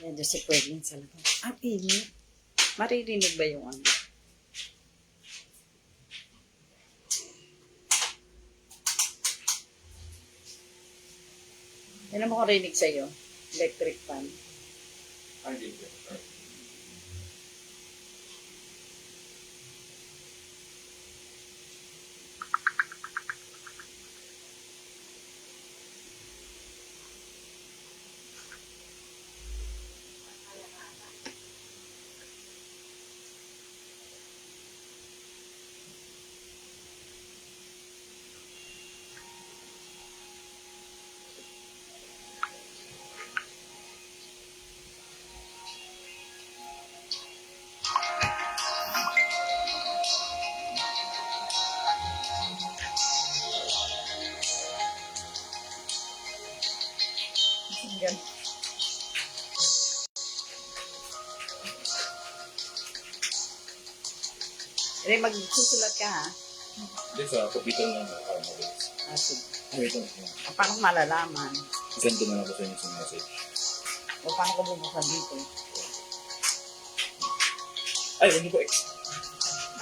Yan doon si Pwedeng sa labas. Ang init. Maririnig ba yung ano? Yan ang makarinig sa'yo. Electric fan. Ay, hindi. Yan. Ray, magsusulat ka ha? Hindi, sa kapitan lang mabilis. Sige. Kapitan. Paano ko malalaman? Send ko na lang ko sa inyo sa message. O paano ko bubuksan dito? Ay, hindi ko X.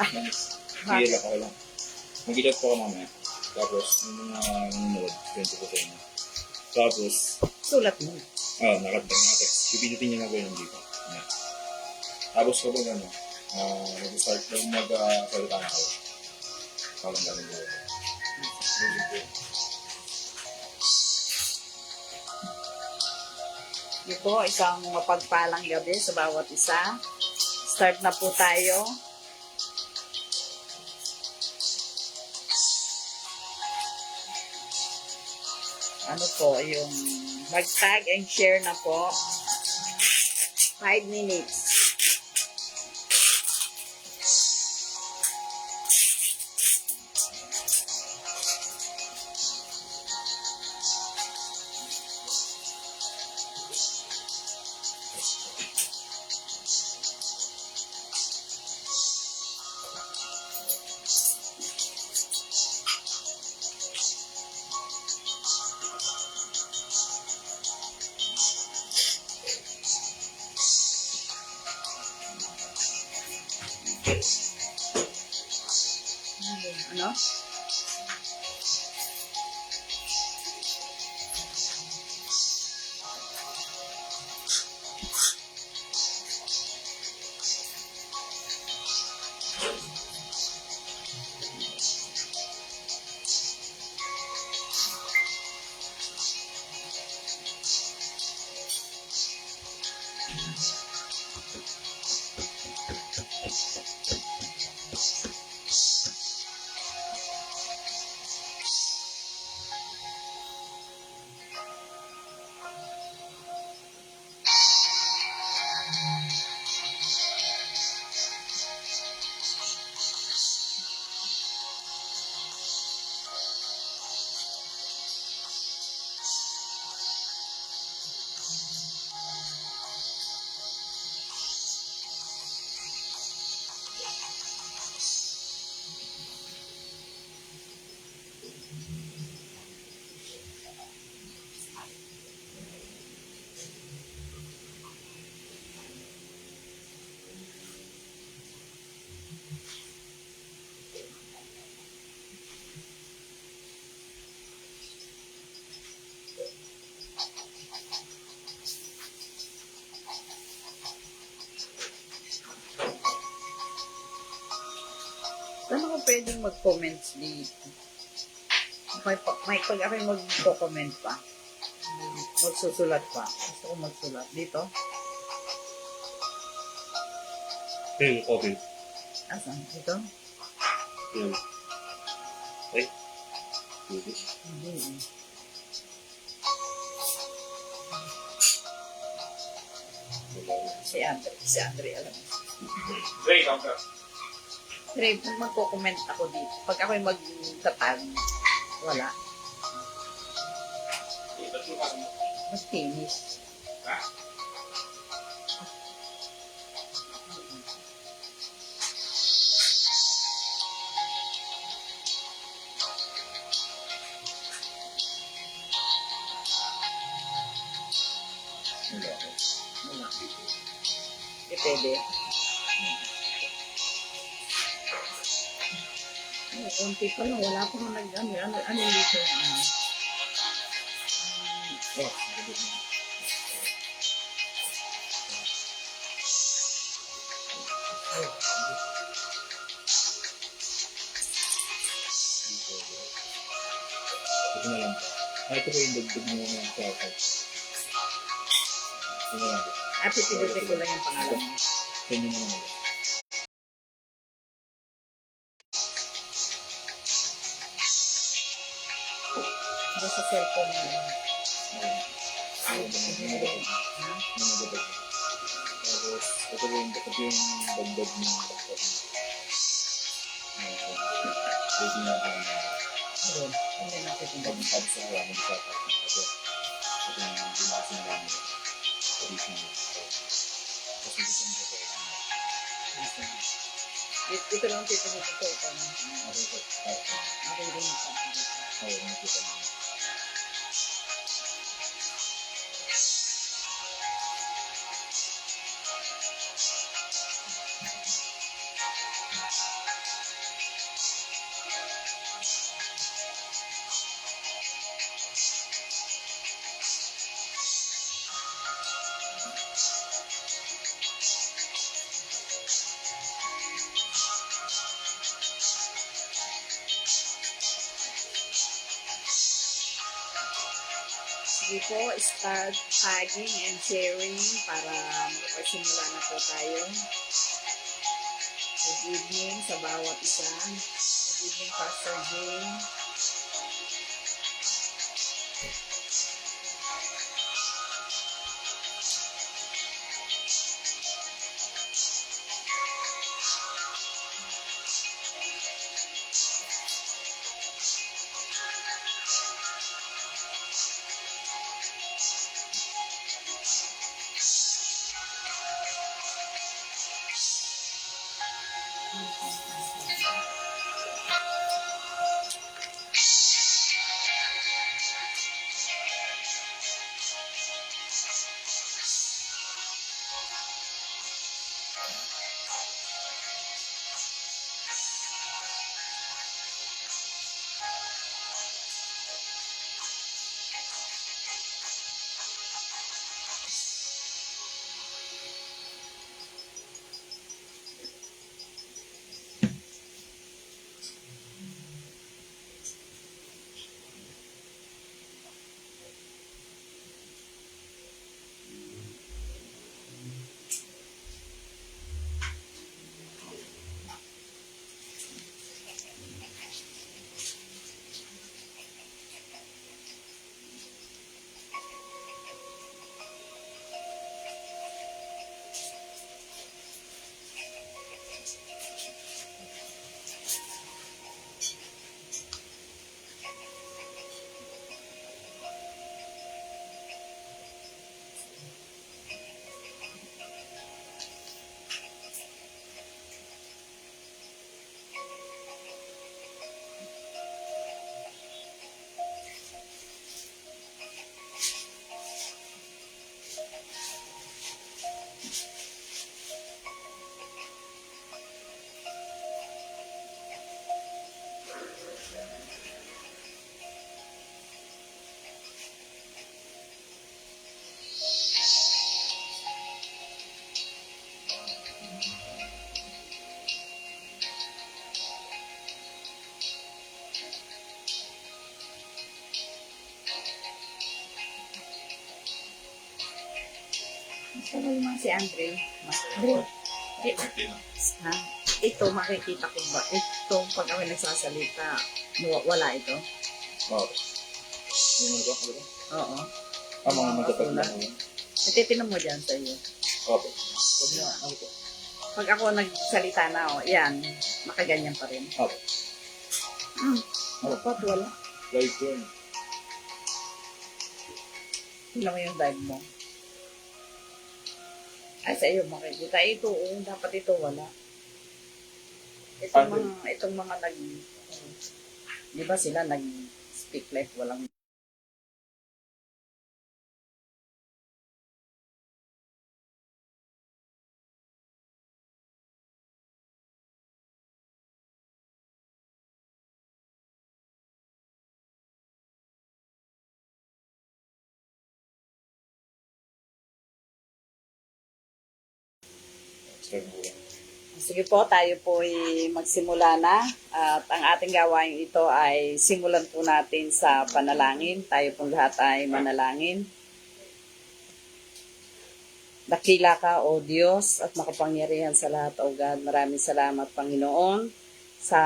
Ay, Sige lang, ako lang. Mag-chat po ako mamaya. Tapos, yung mga nanonood, send ko sa inyo. Tapos, sulat mo. nakatang na text. Pipilitin niyo na ko yung dito. Yeah. Tapos kapag ano, mag-start na mag-salita na ako. Parang ganun ko. Ito, isang mapagpalang gabi sa bawat isa. Start na po tayo. Ano po, yung mag-tag and share na po. 5 minutes. Ano? Saan ako pwedeng mag-comments dito? May pag ako'y mag-comment pa. Magsusulat pa. Gusto ko magsulat. Dito? Hey, okay. Asan? Dito? Yeah. Ay. Hindi. Hindi. Si Andre, alam mo. Ray, come ka. Pero kung magko-comment ako dito, pag ako'y mag-tatag, wala. Mas finish. Wala. Wala. Eh, pwede. Konti pa lang. Wala pa nga nag-ano. Ano dito? Oh, maganda na. Ito na lang. Ito ba yung dagdag mo ng sa-out? Ito na lang. Pipidutin ko lang yung pangalan mo. Ito na lang. Doon sa cellphone mo. Tapos, ito yung dagdag ng pwede natin Doon. Hindi natin pag-tab sa kaya mag-isapag ito yung ginasin namin additional. Tapos mag-isang ito Ito lang titigil ko ito. ako ito. Ako rin yung pagpili. Oo, nakita namin. Sige po, start tagging and sharing para makapagsimula na po tayo. Good evening sa bawat isa. Good evening, Pastor Jane. Ano naman si Andre? Andre, ha? Ito, makikita ko ba? Ito, pag kami nagsasalita, wala ito? Oo. Yung mga ko? Oo. Mga magkatag na. Natitinan mo dyan sa iyo. Opo. Huwag na, ano po? Pag ako nagsalita na, yan, makaganyan pa rin. Opo. Dapat wala. Live ko yun. Tingnan mo yung dive mo. Ay, sa iyo makikita. Ito, dapat ito wala. Itong mga di ba sila nag-speak like walang start na po. Sige po, tayo po ay magsimula na. At ang ating gawain ito ay simulan po natin sa panalangin. Tayo pong lahat ay manalangin. Dakila ka, O Diyos, at makapangyarihan sa lahat, O God. Maraming salamat, Panginoon, sa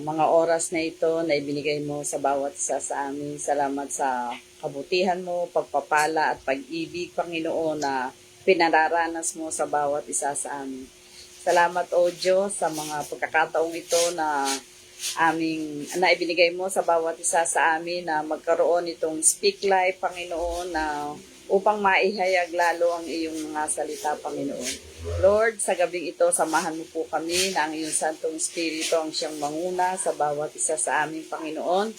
mga oras na ito na ibinigay mo sa bawat isa sa amin. Salamat sa kabutihan mo, pagpapala at pag-ibig, Panginoon, na pinararanas mo sa bawat isa sa amin. Salamat, O Diyos, sa mga pagkakataong ito na ibinigay mo sa bawat isa sa amin na magkaroon itong Speak Life, Panginoon, na upang maihayag lalo ang iyong mga salita, Panginoon. Lord, sa gabing ito, samahan mo po kami na ang iyong Santong Espiritu ang siyang manguna sa bawat isa sa amin, Panginoon.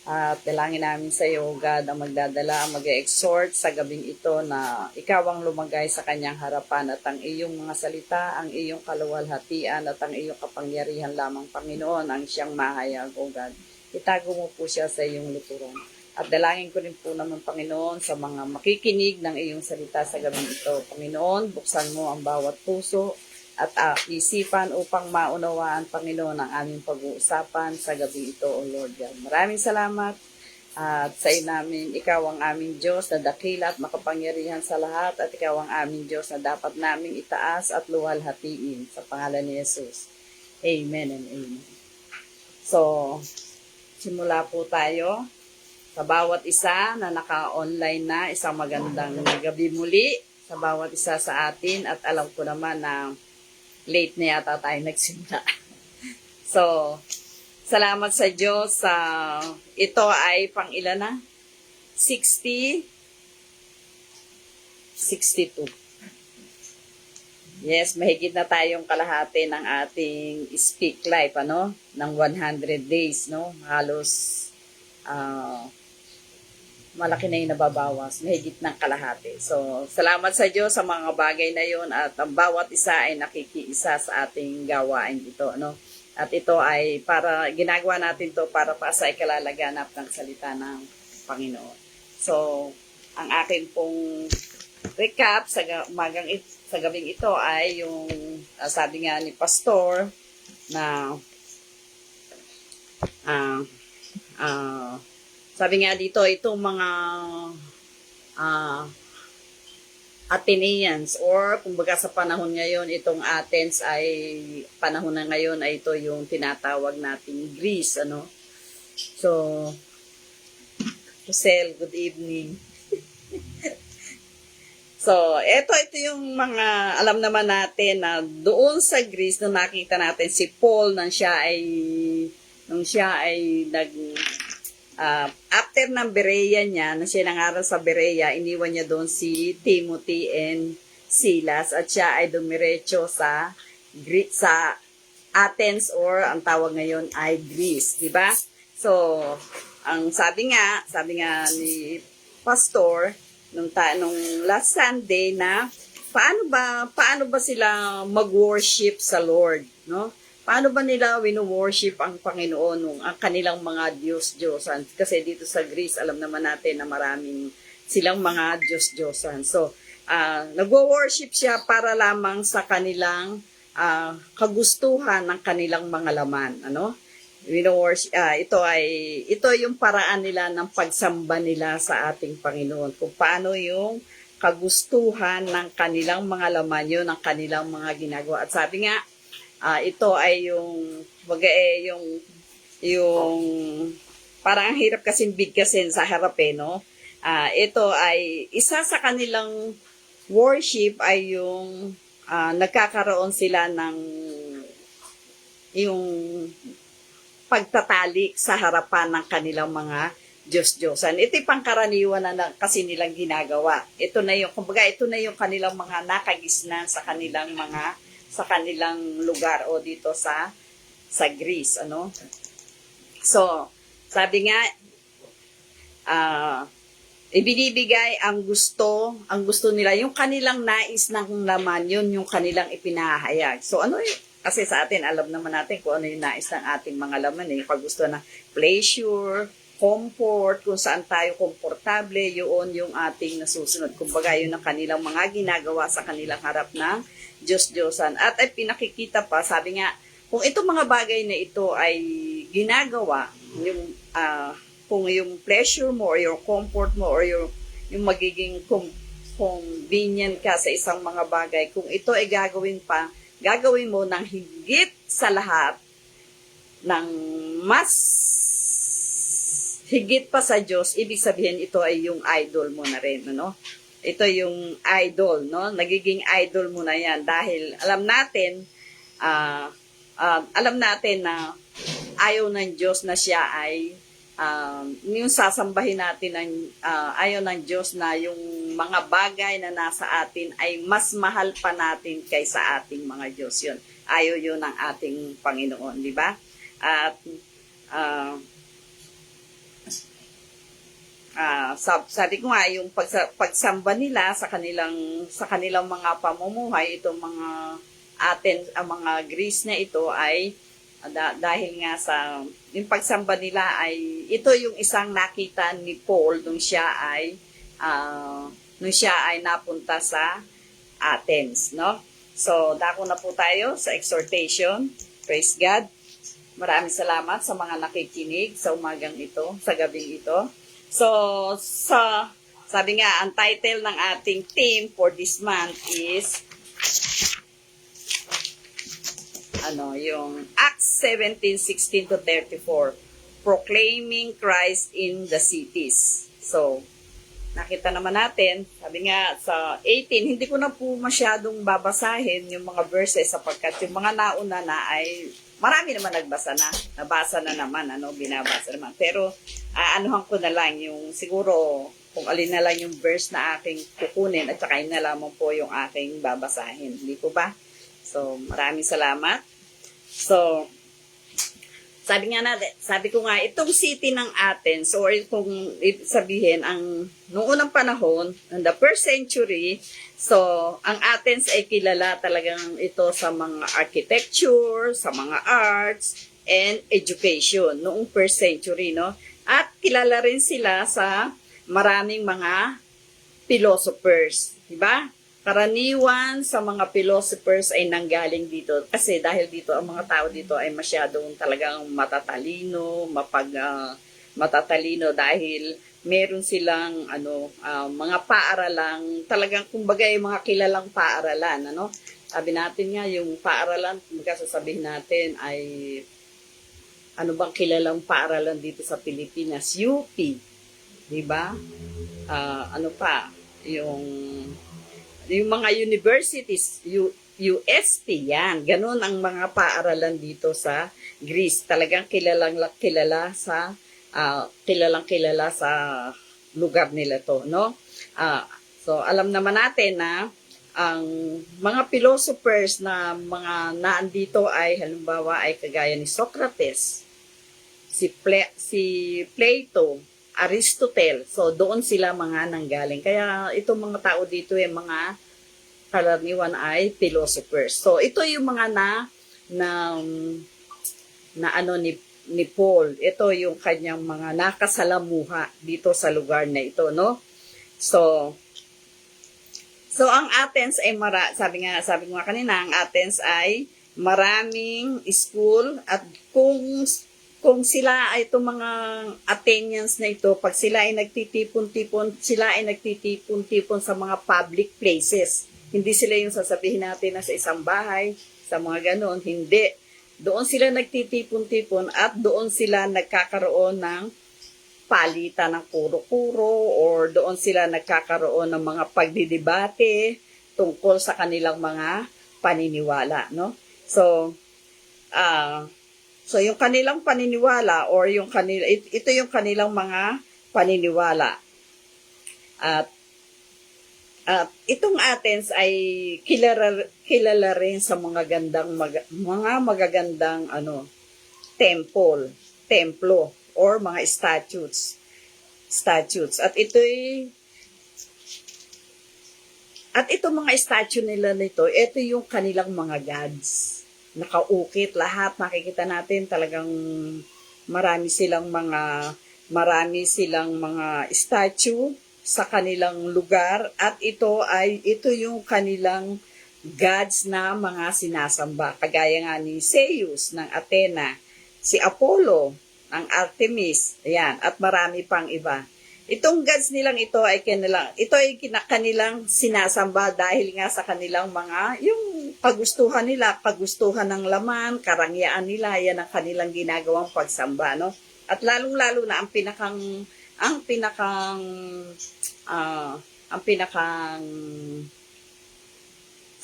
At dalangin namin sa iyo, God, ang magdadala, ang mag-exhort sa gabing ito na ikaw ang lumagay sa kanyang harapan at ang iyong mga salita, ang iyong kaluwalhatian at ang iyong kapangyarihan lamang, Panginoon, ang siyang mahayag, O God. Itago mo po siya sa iyong luturon. At dalangin ko rin po naman, Panginoon, sa mga makikinig ng iyong salita sa gabing ito. Panginoon, buksan mo ang bawat puso at isipan upang maunawaan, Panginoon, ang aming pag-uusapan sa gabi ito, O Lord God. Maraming salamat at sa namin, ikaw ang aming Diyos na dakila at makapangyarihan sa lahat at ikaw ang aming Diyos na dapat naming itaas at luwalhatiin sa pangalan ni Jesus. Amen and amen. So, simula po tayo. Sa bawat isa na naka-online na, isang magandang gabi muli sa bawat isa sa atin at alam ko naman na late na yata tayo nagsimula. So, salamat sa Diyos. Ito ay pang ilan na? 60? 62. Yes, mahigit na tayong kalahati ng ating Speak Life, ano? Ng 100 days, no? Halos malaki na yung nababawas, mahigit ng kalahati. So, salamat sa Diyos sa mga bagay na yon at ang bawat isa ay nakikiisa sa ating gawain ito, ano? At ito ay ginagawa natin to para pa sa ikalalaganap ng salita ng Panginoon. So, ang akin pong recap sa gabing ito ay yung sabi nga ni Pastor na sabi nga dito, itong mga Athenians or kumbaga sa panahon ngayon, itong Athens ay panahon na ngayon ay ito yung tinatawag nating Greece, ano? So, Rosel, good evening. So, ito yung mga alam naman natin na doon sa Greece nung nakita natin si Paul nung siya ay after ng Berea niya, na siya nangaral sa Berea, iniwan niya doon si Timothy and Silas at siya ay dumiretso sa Athens or ang tawag ngayon ay Greece, di ba? So, ang sabi nga ni Pastor nung last Sunday na paano ba sila mag-worship sa Lord, no? Paano ba nila wino-worship ang Panginoon, ang kanilang mga Diyos-Diyosan? Kasi dito sa Greece, alam naman natin na maraming silang mga Diyos-Diyosan. So, nagwo-worship siya para lamang sa kanilang kagustuhan ng kanilang mga laman. Ano? Ito yung paraan nila ng pagsamba nila sa ating Panginoon. Kung paano yung kagustuhan ng kanilang mga laman, yun ang kanilang mga ginagawa. At sabi nga, ito ay yung parang ang hirap kasing bigkasin sa harap, no? Ito ay isa sa kanilang worship ay yung nagkakaroon sila ng yung pagtatalik sa harapan ng kanilang mga Diyos-Diyosan. Ito yung pangkaraniwan na kasi nilang ginagawa. Ito na yung kanilang mga nakagisnan sa kanilang lugar o dito sa Greece, ano? So, sabi nga ibinibigay ang gusto nila, yung kanilang nais ng laman, yun yung kanilang ipinahayag. So, ano yun? Kasi sa atin, alam naman natin kung ano yung nais ng ating mga laman, yung paggusto ng pleasure, comfort, kung saan tayo komportable, yun yung ating nasusunod. Kumbaga, yun ang kanilang mga ginagawa sa kanilang harap ng Diyos-Diyosan. At ay pinakikita pa, sabi nga, kung itong mga bagay na ito ay ginagawa, yung, kung yung pleasure mo or yung comfort mo or yung magiging convenient ka sa isang mga bagay, kung ito ay gagawin mo ng higit sa lahat, ng mas higit pa sa Diyos, ibig sabihin ito ay yung idol mo na rin, ano? Ito yung idol, no? Nagiging idol mo na yan dahil alam natin na ayaw ng Diyos na siya ay yung sasambahin natin ayaw ng Diyos na yung mga bagay na nasa atin ay mas mahal pa natin kaysa ating mga Diyos yun. Ayaw yun ng ating Panginoon, di ba? At sabi ko nga yung pagsamba nila sa kanilang mga pamumuhay, itong mga mga Greece na ito ay dahil nga sa yung pagsamba nila ay ito yung isang nakita ni Paul nung siya ay napunta sa Athens, no? So dako na po tayo sa exhortation. Praise God. Maraming salamat sa mga nakikinig sa umagang ito, sa gabing ito. So, sabi nga, ang title ng ating theme for this month is yung Acts 17:16-34, Proclaiming Christ in the Cities. So, nakita naman natin, sabi nga sa 18, hindi ko na po masyadong babasahin yung mga verses sapagkat yung mga nauna na ay marami naman nabasa na naman, binabasa naman. Pero, anuhan ko na lang yung siguro kung alin na lang yung verse na aking kukunin at saka yun na lamang po yung aking babasahin. Hindi po ba? So, maraming salamat. So, sabi ko nga, itong city ng Athens, or kung sabihin, noong unang panahon, in the first century, so, ang Athens ay kilala talagang ito sa mga architecture, sa mga arts, and education, noong first century, no? At kilala rin sila sa maraming mga philosophers, di ba? Karaniwan sa mga philosophers ay nanggaling dito kasi dahil dito ang mga tao dito ay masyadong talagang matatalino, matatalino dahil meron silang mga paaralang talagang kumbaga yung mga kilalang paaralan, ano? Sabi natin nga yung paaralan, kumbaga sasabihin natin ay ano bang kilalang paaralan dito sa Pilipinas? UP, di ba? Ano pa? Yung mga universities, UST yan. Ganun ang mga paaralan dito sa Greece. Talagang kilalang kilala sa lugar nila to, no? So alam naman natin na ang mga philosophers na mga naandito ay halimbawa ay kagaya ni Socrates, si Plato, Aristotle. So, doon sila mga nanggaling. Kaya, itong mga tao dito, yung mga karaniwan ay philosophers. So, ito yung mga ni Paul. Ito yung kanyang mga nakasalamuha dito sa lugar na ito, no? So ang Athens ay sabi ko nga kanina, ang Athens ay maraming school at kung sila ay itong mga Athenians na ito, pag sila ay nagtitipon-tipon sa mga public places. Hindi sila yung sasabihin natin na sa isang bahay, sa mga ganon. Hindi. Doon sila nagtitipon-tipon at doon sila nagkakaroon ng palitan ng kuro-kuro or doon sila nagkakaroon ng mga pagdidebate tungkol sa kanilang mga paniniwala, no? So yung kanilang paniniwala or ito yung kanilang mga paniniwala. At itong Athens ay kilala rin sa mga magagandang templo or mga statutes. At itong mga statue nila nito, ito yung kanilang mga gods. Nakaukit lahat, makikita natin talagang marami silang mga marami silang mga statue sa kanilang lugar at ito yung kanilang gods na mga sinasamba. Kagaya nga ni Zeus ng Athena, si Apollo ng Artemis, ayan, at marami pang iba. Itong gods nilang ito ay kanilang sinasamba dahil nga sa kanilang mga, yung kagustuhan nila, kagustuhan ng laman, karangyaan nila, yan ang kanilang ginagawang pagsamba, no? At lalong-lalo na ang pinakang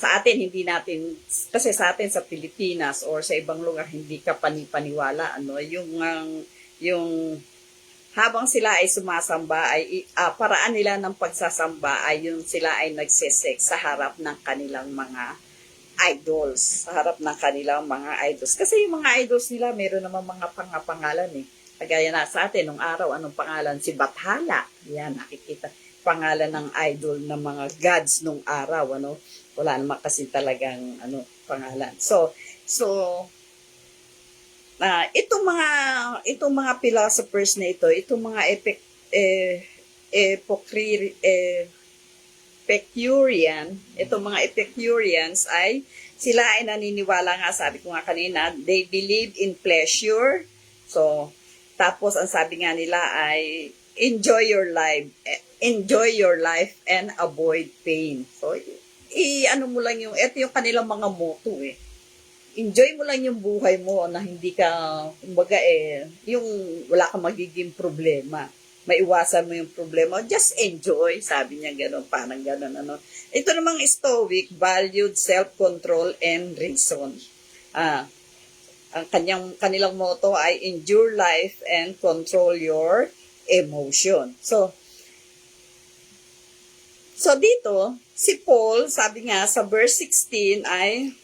sa atin, hindi natin, kasi sa atin sa Pilipinas or sa ibang lugar, hindi ka panipaniwala, ano, yung habang sila ay sumasamba, ay paraan nila ng pagsasamba ay yung sila ay nagsesex sa harap ng kanilang mga idols, sa harap ng kanilang mga idols. Kasi yung mga idols nila, meron naman mga pangapangalan eh. Kagaya na sa atin, nung araw, anong pangalan? Si Bathala. Yan, nakikita. Pangalan ng idol ng mga gods nung araw, ano? Wala naman kasi talagang, pangalan. So, itong mga philosophers na ito, itong mga Epicureans ay sila ay naniniwala nga, sabi ko nga kanina, they believe in pleasure. So, tapos ang sabi nga nila ay enjoy your life and avoid pain. So, mo lang ito yung kanilang mga motto eh. Enjoy mo lang yung buhay mo na hindi ka, kumbaga yung wala kang magiging problema. Maiwasan mo yung problema. Just enjoy. Sabi niya gano'n, parang gano'n, ano. Ito namang Stoic, valued self-control and reason. Ang kanilang motto ay endure life and control your emotion. So dito, si Paul, sabi nga sa verse 16 ay,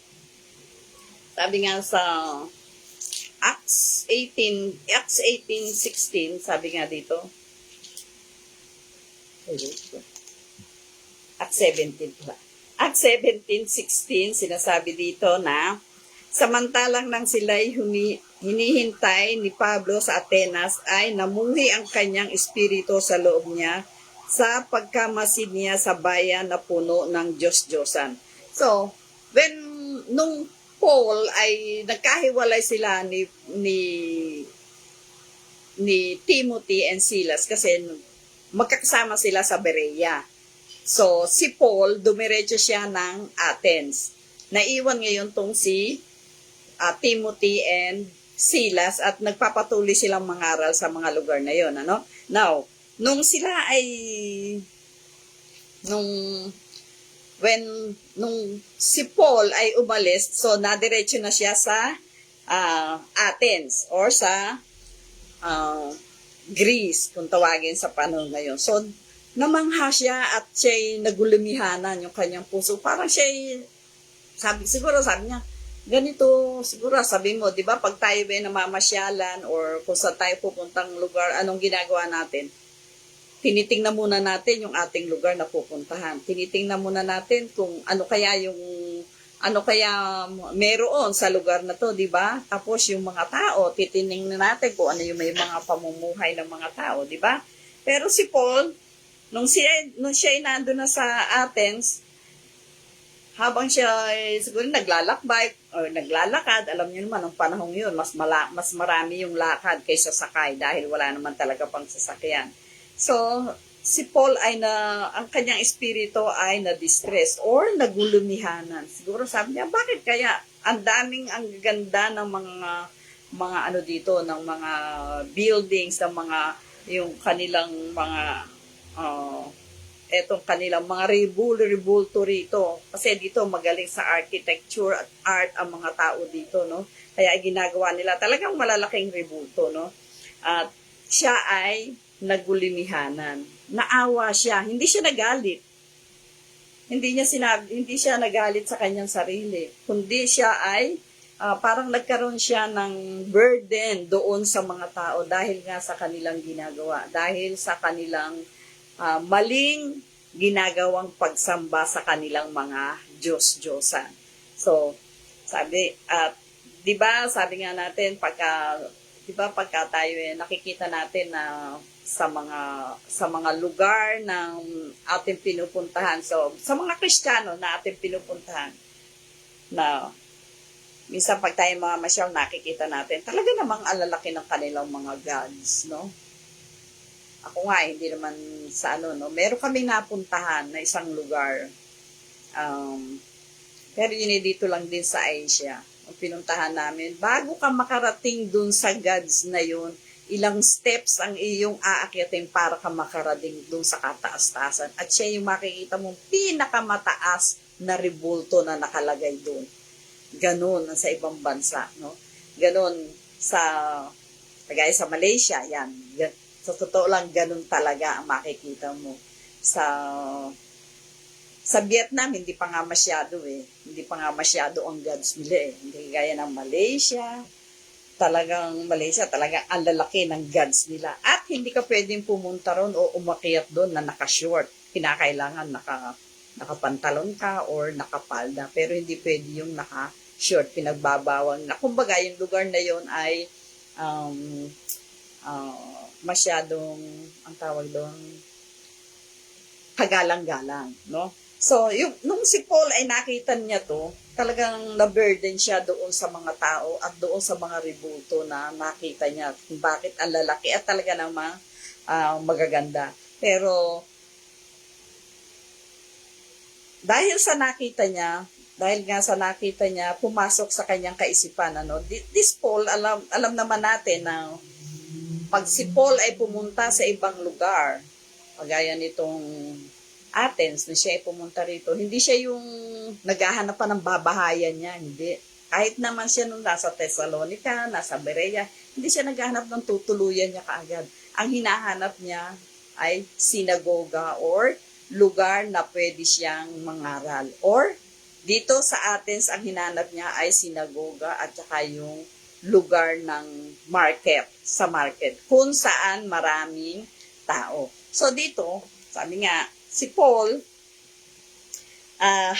sabi nga sa Acts 18:16, sabi nga dito, Acts 17:16, sinasabi dito na, samantalang nang sila'y hinihintay ni Pablo sa Atenas, ay namuhi ang kanyang espiritu sa loob niya sa pagkamasid niya sa bayan na puno ng Diyos-Diyosan. So, nung Paul ay nagkahiwalay sila ni Timothy and Silas kasi magkakasama sila sa Berea. So, si Paul, dumiretso siya ng Athens. Naiwan ngayon tong si Timothy and Silas at nagpapatuloy silang mangaral sa mga lugar na yon, ano? Now, nung si Paul ay umalis, so nadiretso na siya sa Athens or sa Greece, kung tawagin sa panahon ngayon. So, namangha siya at siya'y nagulumihanan yung kanyang puso. Parang siya'y, sabi niya, ganito, siguro sabi mo, di ba, pag tayo ba namamasyalan or kung sa tayo pupuntang lugar, anong ginagawa natin? Tinitingnan muna natin yung ating lugar na pupuntahan. Tinitingnan muna natin kung ano kaya meron sa lugar na to, di ba? Tapos yung mga tao, titingnan natin kung ano yung may mga pamumuhay ng mga tao, di ba? Pero si Paul, nung siya ay nandun na sa Athens, habang siya siguro naglalakbay o naglalakad, alam niyo naman, ng panahong yun, mas marami yung lakad kaysa sakay dahil wala naman talaga pang sasakyan. So, si Paul ang kanyang espiritu ay na-distress or nagulumihanan. Siguro sabi niya, bakit kaya ang ganda ng mga dito, ng mga buildings, ng mga, yung kanilang mga, etong kanilang mga rebulto rito. Kasi dito magaling sa architecture at art ang mga tao dito, no? Kaya ginagawa nila talagang malalaking rebulto, no? At siya ay nagulimihanan. Naawa siya, hindi siya nagalit. Hindi siya nagalit sa kanyang sarili. Kundi siya ay parang nagkaroon siya ng burden doon sa mga tao dahil nga sa kanilang ginagawa, dahil sa kanilang maling ginagawang pagsamba sa kanilang mga Diyos-Diyosan. So, sabi, 'di ba, sabi nga natin, pagka di ba pagka tayo nakikita natin na sa mga lugar ng ating pinupuntahan, so sa mga Kristiyano na ating pinupuntahan, na minsan pag tayo mga masyal nakikita natin, talaga namang alalaki ng kanilang mga gods, no? Ako nga, hindi naman sa no? Meron kami napuntahan na isang lugar. Pero yun dito lang din sa Asia. Ang pinuntahan namin, bago ka makarating dun sa gods na yun, ilang steps ang iyong aakyatin para ka makarating dun sa kataas-taasan. At siya yung makikita mong pinakamataas na rebulto na nakalagay dun. Ganon sa ibang bansa, no? Ganon kagaya sa Malaysia, yan. Sa totoo lang, ganon talaga ang makikita mo. Sa Vietnam, hindi pa nga masyado Hindi pa nga masyado ang gods nila Hindi gaya ng Malaysia. Talagang ang lalaki ng gods nila. At hindi ka pwedeng pumunta ron o umakyat doon na naka-short. Kinakailangan nakapantalon ka or nakapalda. Pero hindi pwede yung naka-short. Pinagbabawang na. Kumbaga, yung lugar na yon ay masyadong, ang tawag doon, kagalang-galang, no? So, nung si Paul ay nakita niya to, talagang na-burden siya doon sa mga tao at doon sa mga rebulto na nakita niya kung bakit ang lalaki at talaga namang magaganda. Pero, dahil nga sa nakita niya, pumasok sa kanyang kaisipan, this Paul, alam naman natin na pag si Paul ay pumunta sa ibang lugar, kagaya nitong Athens, na siya ay pumunta rito, hindi siya yung naghahanap pa ng babahayan niya, hindi. Kahit naman siya nung nasa Thessalonica, nasa Berea, hindi siya naghahanap ng tutuluyan niya kaagad. Ang hinahanap niya ay sinagoga or lugar na pwede siyang mangaral. Or dito sa Athens, ang hinanap niya ay sinagoga at saka yung lugar ng market, sa market, kung saan maraming tao. So dito, sabi nga, si Paul,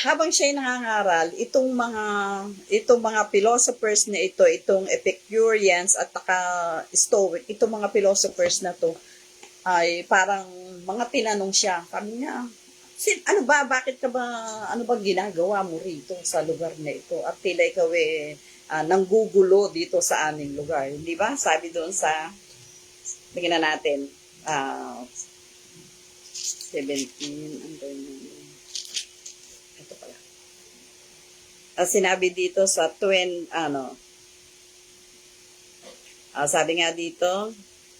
habang siya ay nangangaral, itong mga philosophers na itong Epicureans at Stoic, itong mga philosophers na to, ay parang mga tinanong siya. Sabi niya, ano ba ginagawa mo rito sa lugar na ito? At tila ikaw nanggugulo dito sa aming lugar. Di ba? Sabi doon sa, tingnan natin, 17, ito pala. Sinabi dito sa sabi nga dito,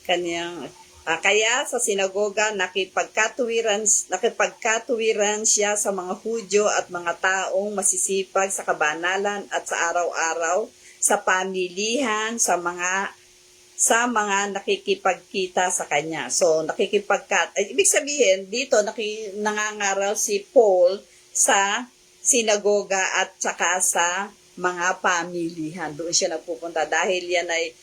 kaya sa sinagoga nakipagkatuwiran siya sa mga Hudyo at mga taong masisipag sa kabanalan at sa araw-araw, sa pamilihan, sa mga nakikipagkita sa kanya. So, ibig sabihin, dito nangangaral si Paul sa sinagoga at saka sa mga pamilihan. Doon siya nagpupunta dahil yan ay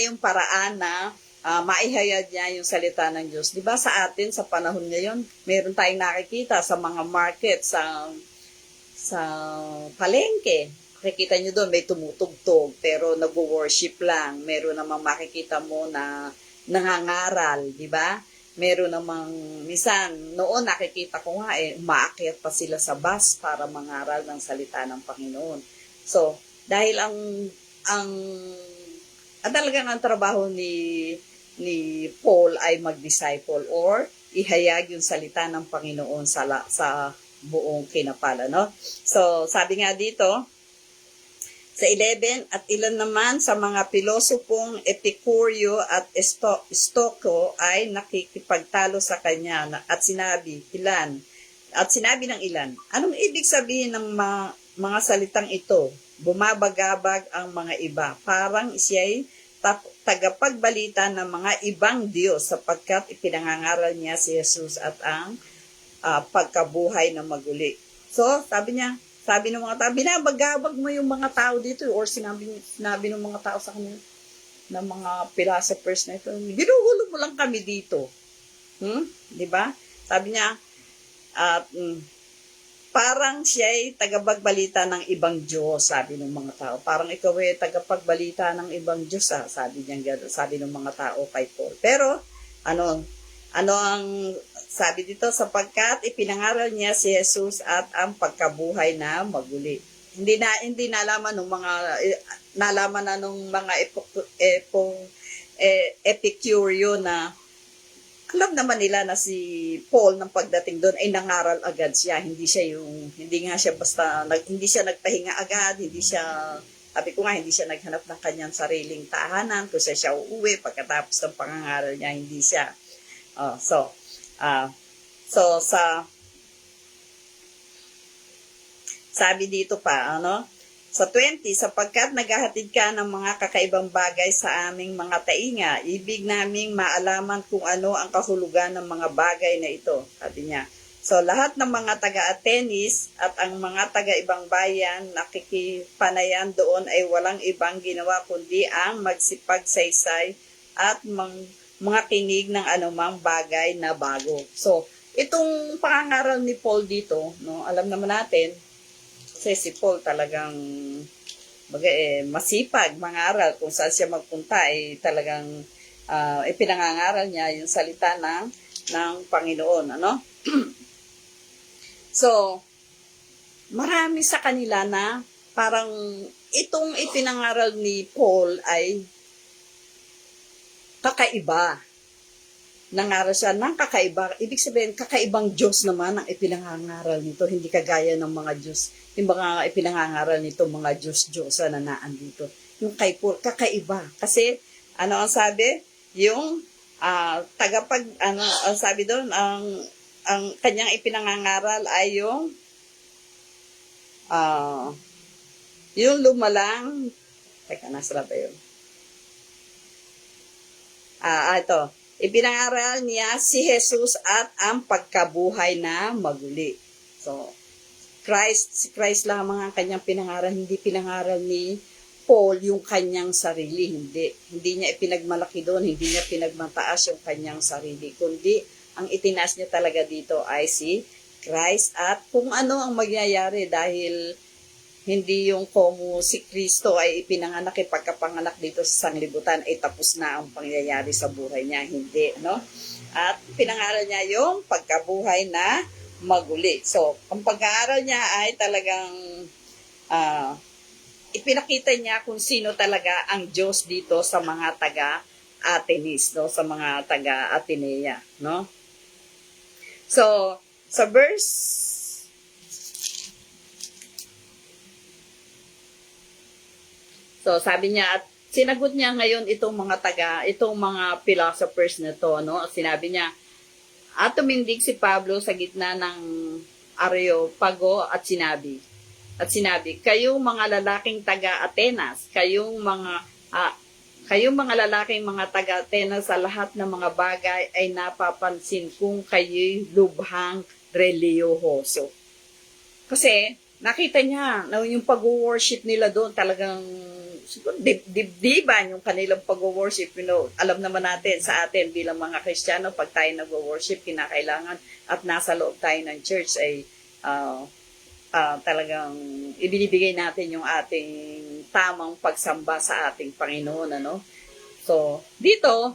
yung paraan na maihayag niya yung salita ng Diyos. Diba sa atin, sa panahon ngayon, meron tayong nakikita sa mga market, sa palengke. Makikita nyo doon, may tumutugtog, pero nag-worship lang. Meron namang makikita mo na nangangaral, di ba? Meron namang, minsan, noon nakikita ko nga, umaakyat pa sila sa bus para mangaral ng salita ng Panginoon. So, dahil talagang ang trabaho ni Paul ay mag-disciple or ihayag yung salita ng Panginoon sa buong kinapala, no? So, sabi nga dito, sa 11, at ilan naman sa mga pilosopong Epicureo at Stoico ay nakikipagtalo sa kanya at sinabi ng ilan, anong ibig sabihin ng mga salitang ito? Bumabagabag ang mga iba, parang siya'y tagapagbalita ng mga ibang Diyos sapagkat ipinangangaral niya si Jesus at ang pagkabuhay na maguli. So, sabi ng mga tao, binabagabag mo yung mga tao dito, or sinabi ng mga tao sa kanya, ng mga philosophers na ito, ginugulo mo lang kami dito. Di ba? Sabi niya, parang siya ay tagapagbalita ng ibang Diyos, sabi ng mga tao. Parang ikaw ay tagapagbalita ng ibang Diyos, sabi niya, sabi ng mga tao kay Paul. Pero, ano ang sabi dito? Sapagkat ipinangaral niya si Jesus at ang pagkabuhay na maguli. Hindi nalaman ng mga nalaman na nung mga Epicureo na alam naman nila na si Paul ng pagdating doon ay nangaral agad siya. Hindi nga siya basta, hindi siya nagpahinga agad, sabi ko nga, hindi siya naghanap ng kanyang sariling tahanan, kung siya uuwi, pagkatapos ng pangangaral niya, hindi siya. Sabi dito pa, sa 20, sapagkat naghahatid ka ng mga kakaibang bagay sa aming mga tainga, ibig naming maalaman kung ano ang kahulugan ng mga bagay na ito, sabi niya. So, lahat ng mga taga-Atenis at ang mga taga-ibang bayan nakikipanayan doon ay walang ibang ginawa kundi ang magsipagsaysay at mga tinig ng anumang bagay na bago. So, itong pangangaral ni Paul dito, alam naman natin, kasi si Paul talagang masipag mangaral. Kung saan siya magpunta ay talagang ipinangangaral niya yung salita ng Panginoon. So, marami sa kanila na parang itong ipinangaral ni Paul ay kakaiba. Nangaral siya ng kakaiba. Ibig sabihin, kakaibang Diyos naman ang ipinangangaral nito. Hindi kagaya ng mga Diyos. Yung mga ipinangangaral nito, mga Diyos-Diyosa na naan dito. Yung kay Paul, kakaiba. Kasi, ang sabi? Yung ang sabi doon, ang kanyang ipinangangaral ay yung lumalang, teka, nasa ba yun? Ito. Ipinangaral niya si Jesus at ang pagkabuhay na maguli. So, si Christ lamang ang kanyang pinangaral, hindi pinangaral ni Paul yung kanyang sarili, hindi niya ipinagmalaki doon, hindi niya pinagmataas yung kanyang sarili, kundi ang itinaas niya talaga dito ay si Christ at kung ano ang magyayari dahil hindi yung como si Kristo ay ipinanganak, pagkapanganak dito sa sanglibutan ay tapos na ang pangyayari sa buhay niya, hindi, At pinangaral niya yung pagkabuhay na maguli. So, ang pag-aaral niya ay talagang ipinakita niya kung sino talaga ang Diyos dito sa mga taga-Atenis, sa mga taga-Atenea, So, sa verse sabi niya, at sinagot niya ngayon itong mga philosophers na to, Sinabi niya, at tumindig si Pablo sa gitna ng Areopago at sinabi, kayong mga lalaking taga-Atenas, kayong mga lalaking mga taga-Atenas, sa lahat ng mga bagay ay napapansin kung kayo'y lubhang reliyoso. Kasi, nakita niya na yung pag-worship nila doon talagang dibdiban yung kanilang pag-worship. Alam naman natin sa atin bilang mga Kristiyano, pag tayo nag-worship, kinakailangan at nasa loob tayo ng church ay talagang ibinibigay natin yung ating tamang pagsamba sa ating Panginoon. So, dito,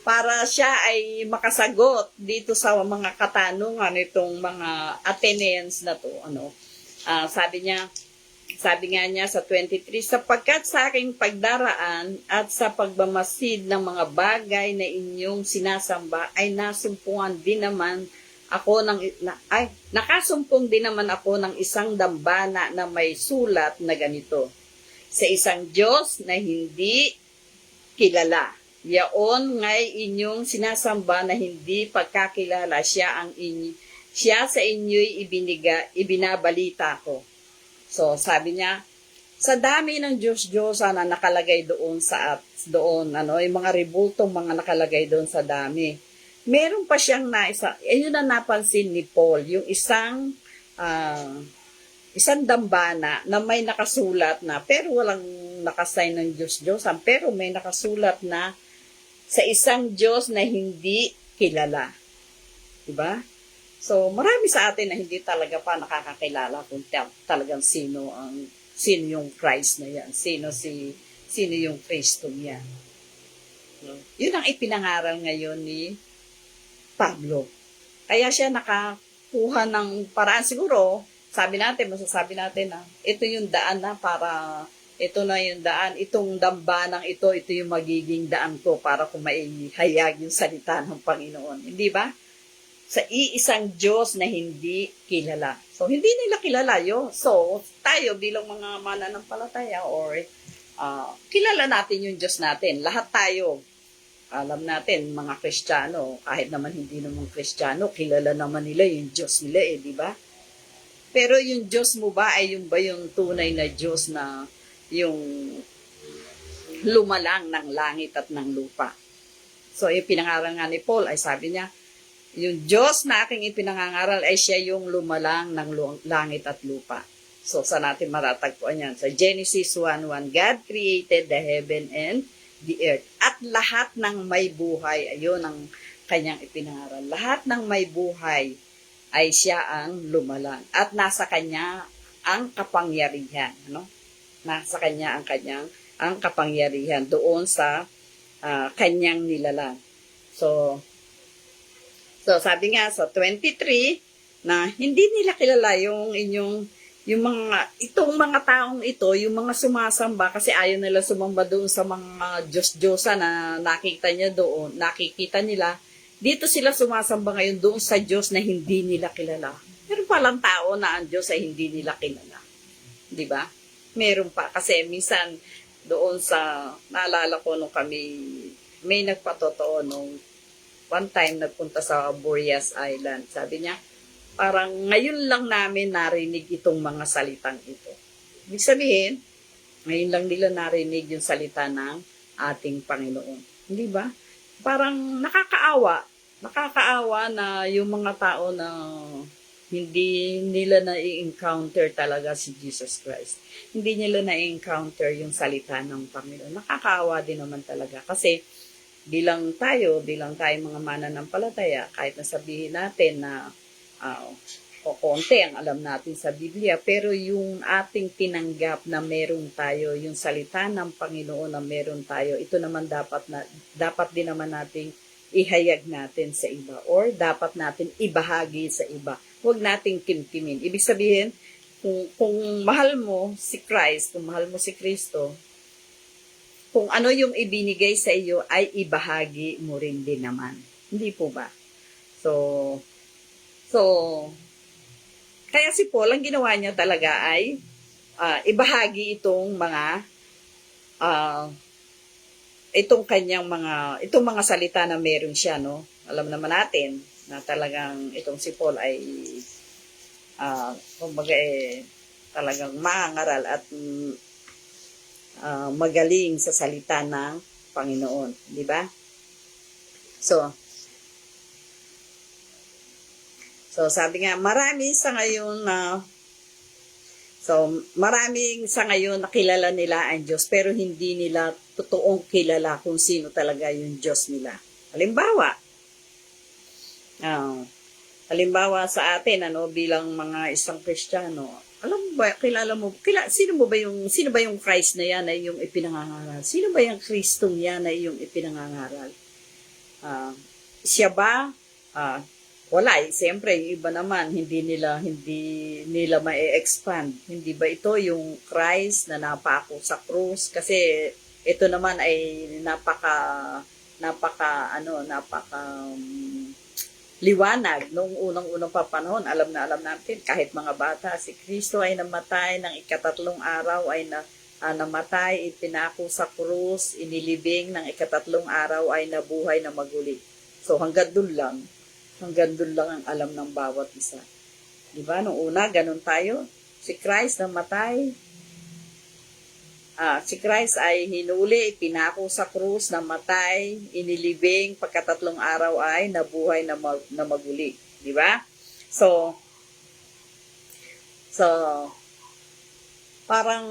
para siya ay makasagot dito sa mga katanungan nitong mga Athenians na to, sabi nga niya sa 23, sapagkat sa aking pagdaraan at sa pagmamasid ng mga bagay na inyong sinasamba ay nakasumpong din naman ako ng isang dambana na may sulat na ganito, sa isang Diyos na hindi kilala. Yaon nga'y inyong sinasamba na hindi pagkakilala, siya sa inyo'y ibinabalita ko. So, sabi niya, sa dami ng Diyos-Diyosa na nakalagay doon yung mga ribultong mga nakalagay doon sa dami. Meron pa siyang yun na napansin ni Paul, yung isang dambana na may nakasulat na, pero walang nakasign ng Diyos-Diyosan, pero may nakasulat na sa isang Diyos na hindi kilala. Diba? So, marami sa atin na hindi talaga pa nakakakilala kung talagang sino yung Christ na yan, sino yung Kristo niya. No? Yun ang ipinangaral ngayon ni Pablo. Kaya siya nakakuha ng paraan. Siguro, masasabi natin na ito yung daan na para, ito na yung daan, itong dambanang ito yung magiging daan ko para kung maihayag yung salita ng Panginoon. Hindi ba? Sa iisang Diyos na hindi kilala. So, hindi nila kilala yun. So, tayo bilang mga mananampalataya or kilala natin yung Diyos natin. Lahat tayo, alam natin, mga Kristiyano, kahit naman hindi naman Kristiyano, kilala naman nila yung Diyos nila di ba? Pero yung Diyos mo ba ay yung tunay na Diyos na yung lumalang ng langit at ng lupa? So, yung pinangaral nga ni Paul ay sabi niya, yung Diyos na aking ipinangangaral ay siya yung lumalang ng langit at lupa. So, saan natin matatagpuan yan? Sa Genesis 1:1, God created the heaven and the earth. At lahat ng may buhay, ayun ang kanyang ipinangaral. Lahat ng may buhay ay siya ang lumalang. At nasa kanya ang kapangyarihan. Ano? Nasa kanya ang kapangyarihan doon sa kanyang nilalang. So, sabi nga sa 23 na hindi nila kilala itong mga taong ito, yung mga sumasamba kasi ayaw nila sumamba doon sa mga Diyos-Diyosa na nakikita nila. Dito sila sumasamba ngayon doon sa Diyos na hindi nila kilala. Meron palang tao na ang Diyos ay hindi nila kilala. Di ba? Meron pa. Kasi minsan doon naalala ko nung kami, may nagpatotoo nung one time nagpunta sa Boreas Island. Sabi niya, parang ngayon lang namin narinig itong mga salitang ito. Ibig sabihin, ngayon lang nila narinig yung salita ng ating Panginoon. Hindi ba? Parang nakakaawa. Nakakaawa na yung mga tao na hindi nila na-encounter talaga si Jesus Christ. Hindi nila na-encounter yung salita ng Panginoon. Nakakaawa din naman talaga. Kasi bilang tayo mga mananampalataya, kahit nasabihin natin na konti ang alam natin sa Biblia, pero yung ating tinanggap na meron tayo, yung salita ng Panginoon na meron tayo, ito naman dapat din naman nating ihayag natin sa iba or dapat natin ibahagi sa iba. Huwag nating kimkimin. Ibig sabihin, kung mahal mo si Christ, kung mahal mo si Kristo, kung ano yung ibinigay sa iyo ay ibahagi mo rin din naman. Hindi po ba? So, kaya si Paul, ang ginawa niya talaga ay ibahagi itong mga salita na meron siya, no? Alam naman natin na talagang itong si Paul ay talagang maangaral at magaling sa salita ng Panginoon, di ba? So sabi nga, maraming sa ngayon nakilala nila ang Diyos, pero hindi nila totoong kilala kung sino talaga yung Diyos nila. Halimbawa sa atin, bilang mga isang Kristiyano, alam mo ba, sino ba yung Christ na yan na iyong ipinangangaral? Sino ba yung Kristong yan na iyong ipinangangaral? Siya ba? Wala siyempre yung iba naman hindi nila ma-expand. Hindi ba ito yung Christ na napako sa krus? Kasi ito naman ay napaka liwanag nung unang panahon. Alam natin kahit mga bata, si Kristo ay namatay ng ikatatlong araw ay namatay, ipinako sa krus, inilibing ng ikatatlong araw ay nabuhay na maguli. So hanggang doon lang ang alam ng bawat isa. Diba? Nung una, ganun tayo. Si Christ namatay. Si Christ ay hinuli, pinako sa krus, namatay, inilibing, pagkatatlong araw ay nabuhay na maguli. Diba? So, parang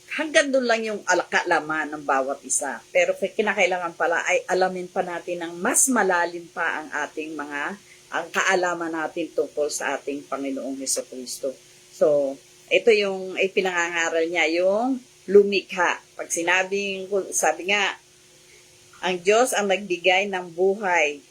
hanggang doon lang yung kaalaman ng bawat isa. Pero kinakailangan pala ay alamin pa natin ng mas malalim pa ang ating mga ang kaalaman natin tungkol sa ating Panginoong Hesukristo. So, ito yung ipinangangaral niya, yung lumikha. Pag sabi nga, ang Diyos ang nagbigay ng buhay.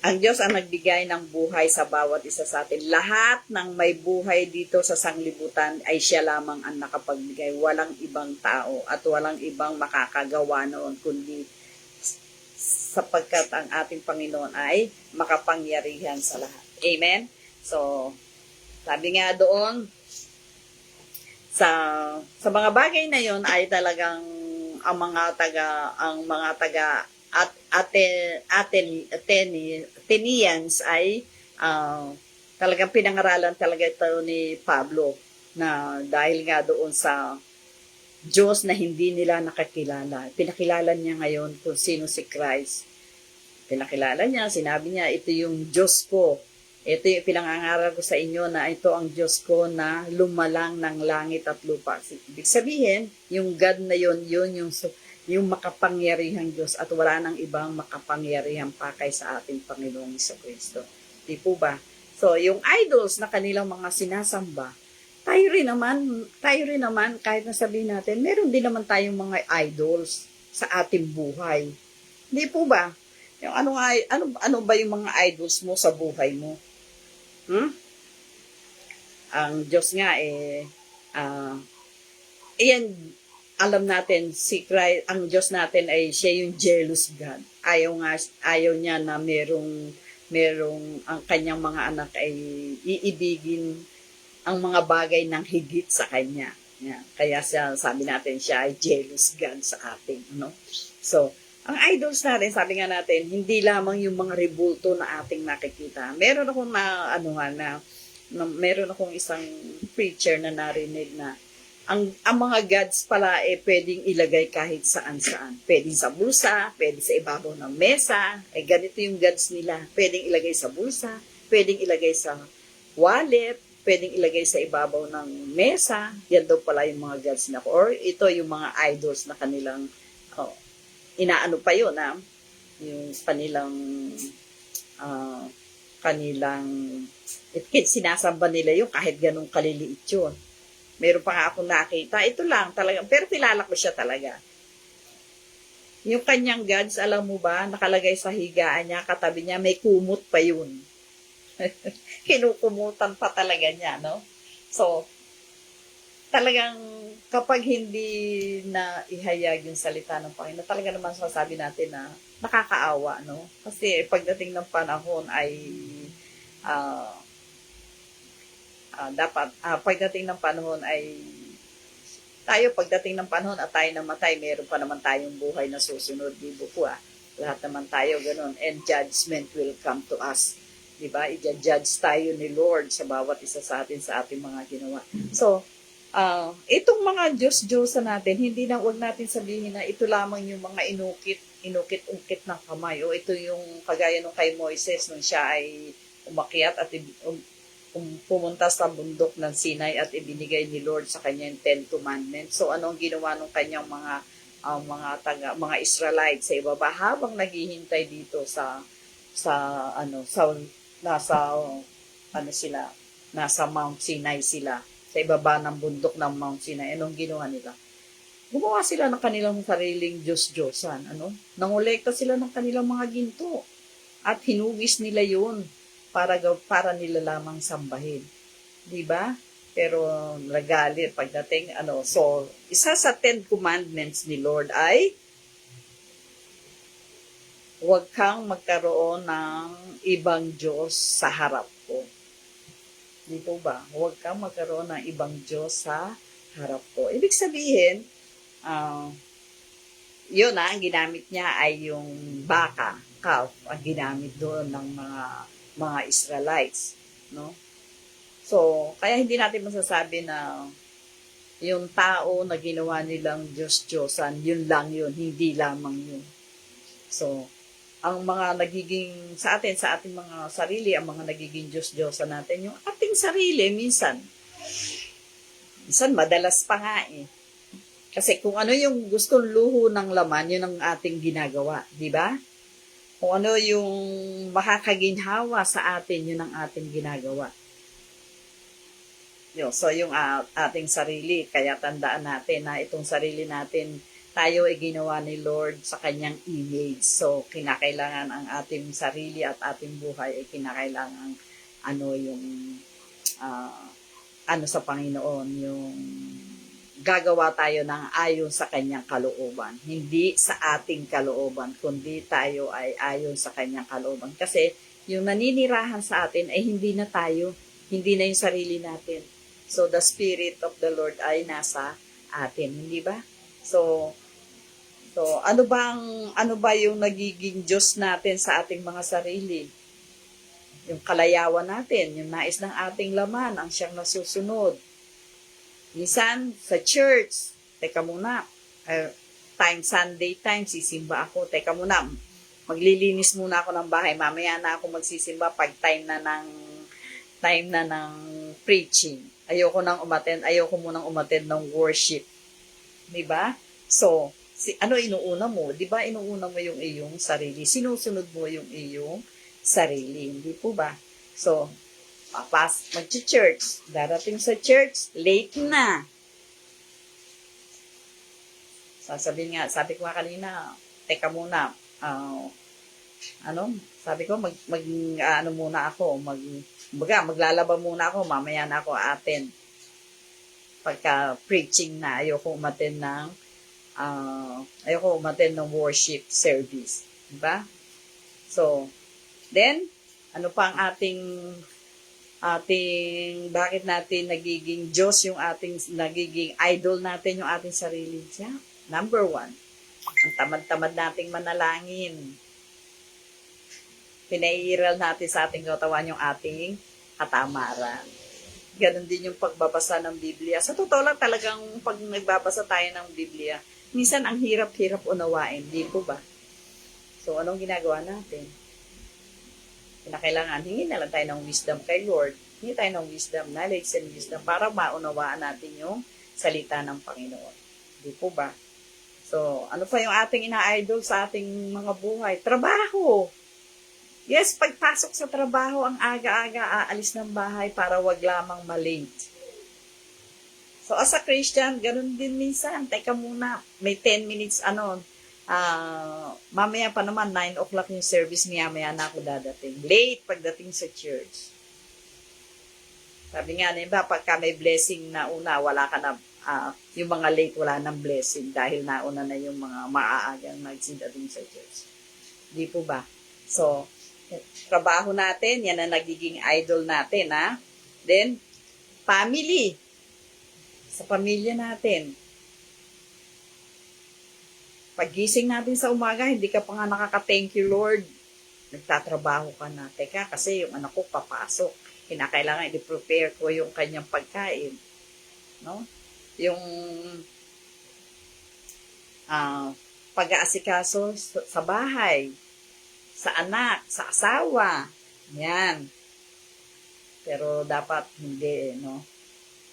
Ang Diyos ang nagbigay ng buhay sa bawat isa sa atin. Lahat ng may buhay dito sa sanglibutan ay siya lamang ang nakapagbigay. Walang ibang tao at walang ibang makakagawa noon kundi sapagkat ang ating Panginoon ay makapangyarihan sa lahat. Amen? So, sabi nga doon, sa mga bagay na yon ay talagang ang mga taga Athenians ay talagang pinangaralan talaga ito ni Pablo na dahil nga doon sa Diyos na hindi nila nakakilala. Pinakilala niya ngayon kung sino si Christ. Pinakilala niya, sinabi niya, ito yung Diyos ko. Ito yung pinangangaral ko sa inyo na ito ang Diyos ko na lumalang ng langit at lupa. Ibig sabihin, yung God na yun yung makapangyarihang Diyos at wala nang ibang makapangyarihang pa kaysa ating Panginoong Hesukristo. Di po ba? So, yung idols na kanilang mga sinasamba, tayo rin naman, kahit na sabihin natin, meron din naman tayong mga idols sa ating buhay. Di po ba? Yung ano ba yung mga idols mo sa buhay mo? Ang Diyos nga iyan, alam natin, si Christ, ang Diyos natin ay siya yung jealous God. Ayaw niya na merong ang kanyang mga anak ay iibigin ang mga bagay ng higit sa kanya. Yeah. Kaya sabi natin siya ay jealous God sa atin. No? So, ang idols natin, sabi nga natin, hindi lamang yung mga rebulto na ating nakikita. Meron akong isang preacher na narinig na ang mga gods pala pwedeng ilagay kahit saan-saan. Pwedeng sa bulsa, pwedeng sa ibabaw ng mesa. Ganito yung gods nila. Pwedeng ilagay sa bulsa, pwedeng ilagay sa wallet, pwedeng ilagay sa ibabaw ng mesa. Yan daw pala yung mga gods nila. Or ito yung mga idols na kanilang inaano pa yun, yung kanilang sinasamba nila yung kahit ganong kaliliit yun. Meron pa nga akong nakita. Ito lang talaga. Pero kilala ko siya talaga. Yung kanyang gods, alam mo ba, nakalagay sa higaan niya, katabi niya, may kumot pa yun. Kinukumutan pa talaga niya, no? So, talagang kapag hindi na ihayag yung salita ng Panginoon, talaga naman sasabi natin na nakakaawa, no? Kasi pagdating ng panahon ay dapat pagdating ng panahon ay pagdating ng panahon at tayo namatay, meron pa naman tayong buhay na susunod, di ba po lahat naman tayo ganun, and judgment will come to us, di ba? I-judge tayo ni Lord sa bawat isa sa atin sa ating mga ginawa. So, itong mga Diyos-Diyosan natin, hindi na wag natin sabihin na ito lamang yung mga inukit-ungkit ng kamay, o ito yung kagaya nung kay Moises nung siya ay umakyat at pumunta sa bundok ng Sinai at ibinigay ni Lord sa kanya yung 10 Commandments. So, anong ginawa nung kanyang mga Israelites sa ibaba habang naghihintay dito nasa Mount Sinai sila, sa ibaba ng bundok ng Mount Sinai. Anong ginawa nila? Gumawa sila ng kanilang sariling Diyos-Diyosan. Nangolekta sila ng kanilang mga ginto at hinugis nila yun para nila lamang sambahin. Diba? Pero nagalit pagdating, so, isa sa 10 commandments ni Lord ay huwag kang magkaroon ng ibang Diyos sa harap ko. Di po ba? Huwag kang magkaroon ng ibang Diyos sa harap ko. Ibig sabihin, yun ang ginamit niya ay yung baka, calf, ang ginamit doon ng mga Israelites, no? So, kaya hindi natin masasabi na yung tao na ginawa nilang Diyos-Diyosan, yun lang yun, hindi lamang yun. So, ang mga nagiging, sa ating mga sarili, ang mga nagiging Diyos-Diyosan natin, yung ating sarili, minsan madalas pa nga Kasi kung ano yung gustong luho ng laman, yun ang ating ginagawa, di ba? Kung ano yung makakaginhawa sa atin, yun ang ating ginagawa. So yung ating sarili, kaya tandaan natin na itong sarili natin, tayo ay ginawa ni Lord sa kanyang image. So kinakailangan ang ating sarili at ating buhay ay kinakailangan yung ah, sa Panginoon, yung gagawa tayo ng ayon sa kanyang kalooban. Hindi sa ating kalooban, kundi tayo ay ayon sa kanyang kalooban. Kasi yung naninirahan sa atin ay hindi na tayo, hindi na yung sarili natin. So the Spirit of the Lord ay nasa atin, hindi ba? So ano ba yung nagiging Diyos natin sa ating mga sarili? Yung kalayawan natin, yung nais ng ating laman, ang siyang nasusunod. Minsan, sa church, teka muna, Sunday time, sisimba ako. Teka muna, maglilinis muna ako ng bahay. Mamaya na ako magsisimba pag time na ng preaching. Ayoko munang umattend ng worship. Diba? So, inuuna mo? Diba inuuna mo yung iyong sarili? Sinusunod mo yung iyong sarili. Hindi po ba? So, mag-church. Darating sa church, late na. Sabi ko nga kanina, teka muna, sabi ko, maglalaba muna ako, mamaya na ako attend. Pagka preaching na, ayoko umattend ng worship service. Diba? So, then, ano pa ang bakit natin nagiging Diyos nagiging idol natin yung ating sarili siya? Number 1, ang tamad-tamad nating manalangin. Pinaiiral natin sa ating katawan yung ating katamaran. Ganon din yung pagbabasa ng Biblia. Sa totoo lang talagang pag nagbabasa tayo ng Biblia, minsan ang hirap-hirap unawain, di po ba? So, anong ginagawa natin? Kinakailangan, hingin na lang tayo ng wisdom kay Lord. Hingi tayo ng wisdom, knowledge and wisdom para maunawaan natin yung salita ng Panginoon. Di po ba? So, ano pa yung ating ina-idol sa ating mga buhay? Trabaho! Yes, pagpasok sa trabaho, ang aga-aga aalis ng bahay para wag lamang malate. So, as a Christian, ganun din minsan. Teka muna, may 10 minutes, mamaya pa naman, 9 o'clock yung service, maya na ako dadating. Late pagdating sa church. Sabi nga, diba, pagka may blessing na una, wala ka na, yung mga late, wala ng blessing dahil nauna na yung mga maaagang nagsidating sa church. Di po ba? So, trabaho natin, yan ang nagiging idol natin, ha? Then, family. Sa pamilya natin. Paggising natin sa umaga, hindi ka pa nga nakaka-thank you, Lord. Nagtatrabaho ka na. Teka, kasi yung anak ko papasok. Kinakailangan i-prepare ko yung kanyang pagkain. No? Yung pag-aasikaso sa bahay, sa anak, sa asawa. Yan. Pero dapat hindi, no?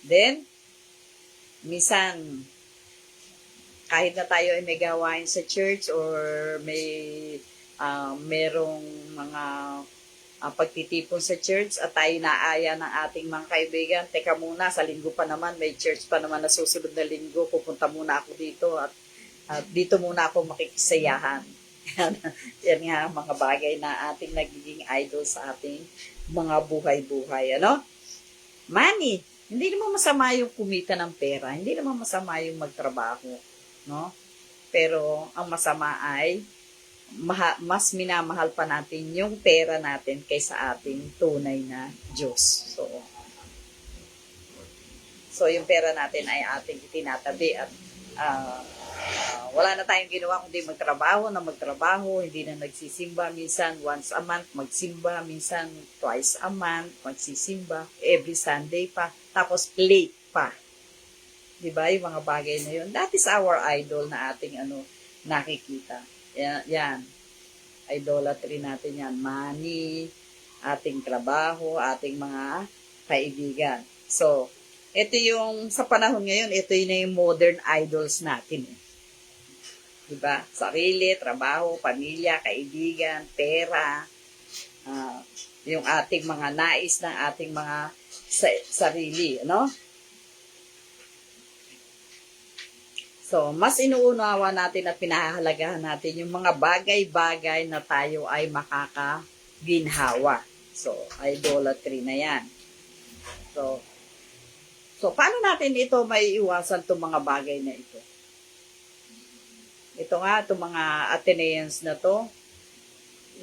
Then, minsan, kahit na tayo ay may gawain sa church or merong mga pagtitipon sa church at tayo naaya ng ating mga kaibigan, teka muna, sa linggo pa naman, may church pa naman na susunod na linggo, pupunta muna ako dito at dito muna ako makikisayahan. Yan nga mga bagay na ating nagiging idol sa ating mga buhay-buhay. Ano? Money. Hindi naman masama yung kumita ng pera. Hindi naman masama yung magtrabaho. No? Pero ang masama ay mas minamahal pa natin yung pera natin kaysa ating tunay na Diyos. So yung pera natin ay ating itinatabi at wala na tayong ginawa kundi magtrabaho, hindi na nagsisimba, minsan once a month magsimba, minsan twice a month magsisimba, every Sunday pa, tapos late pa. Diba? Yung mga bagay na yun. That is our idol na ating nakikita. Yan. Idolatry natin yan. Money, ating trabaho, ating mga kaibigan. So, ito yung, sa panahon ngayon, ito yung modern idols natin. Diba? Sarili, trabaho, pamilya, kaibigan, pera, yung ating mga nais ng ating mga sarili, ano? So, mas inuunawa natin at pinahahalagahan natin yung mga bagay-bagay na tayo ay makakaginhawa. So, idolatry na yan. So paano natin ito may iwasan itong mga bagay na ito? Ito nga, itong mga Athenians na to,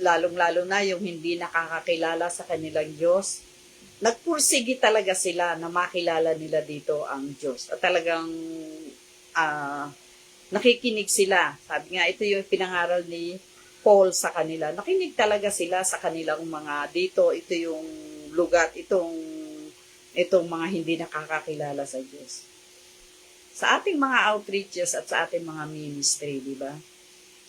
lalong-lalo na yung hindi nakakakilala sa kanilang Diyos, nagpursigi talaga sila na makilala nila dito ang Diyos. At talagang nakikinig sila. Sabi nga, ito yung pinangaral ni Paul sa kanila. Nakinig talaga sila sa kanilang mga dito. Ito yung lugar, itong mga hindi nakakakilala sa Diyos. Sa ating mga outreaches at sa ating mga ministry, di ba?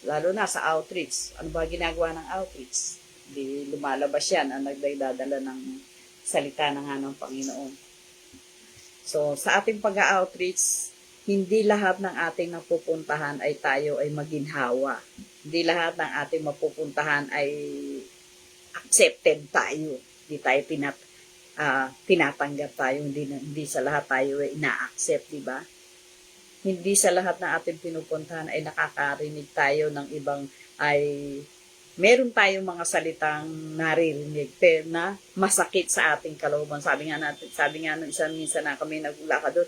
Lalo na sa outreach. Ano ba ginagawa ng outreach? Di lumalabas yan ang nagdadala ng salita na nga ng Panginoon. So, sa ating pag-outreach, hindi lahat ng ating napupuntahan ay tayo ay maginhawa. Hindi lahat ng ating mapupuntahan ay accepted tayo. Hindi tayo tinatanggap tayo. Hindi sa lahat tayo ay ina-accept, di ba? Hindi sa lahat ng ating pinupuntahan ay nakakarinig tayo ng ibang meron tayong mga salitang naririnig na masakit sa ating kalooban. Sabi nga nung minsan na kami naglakad doon,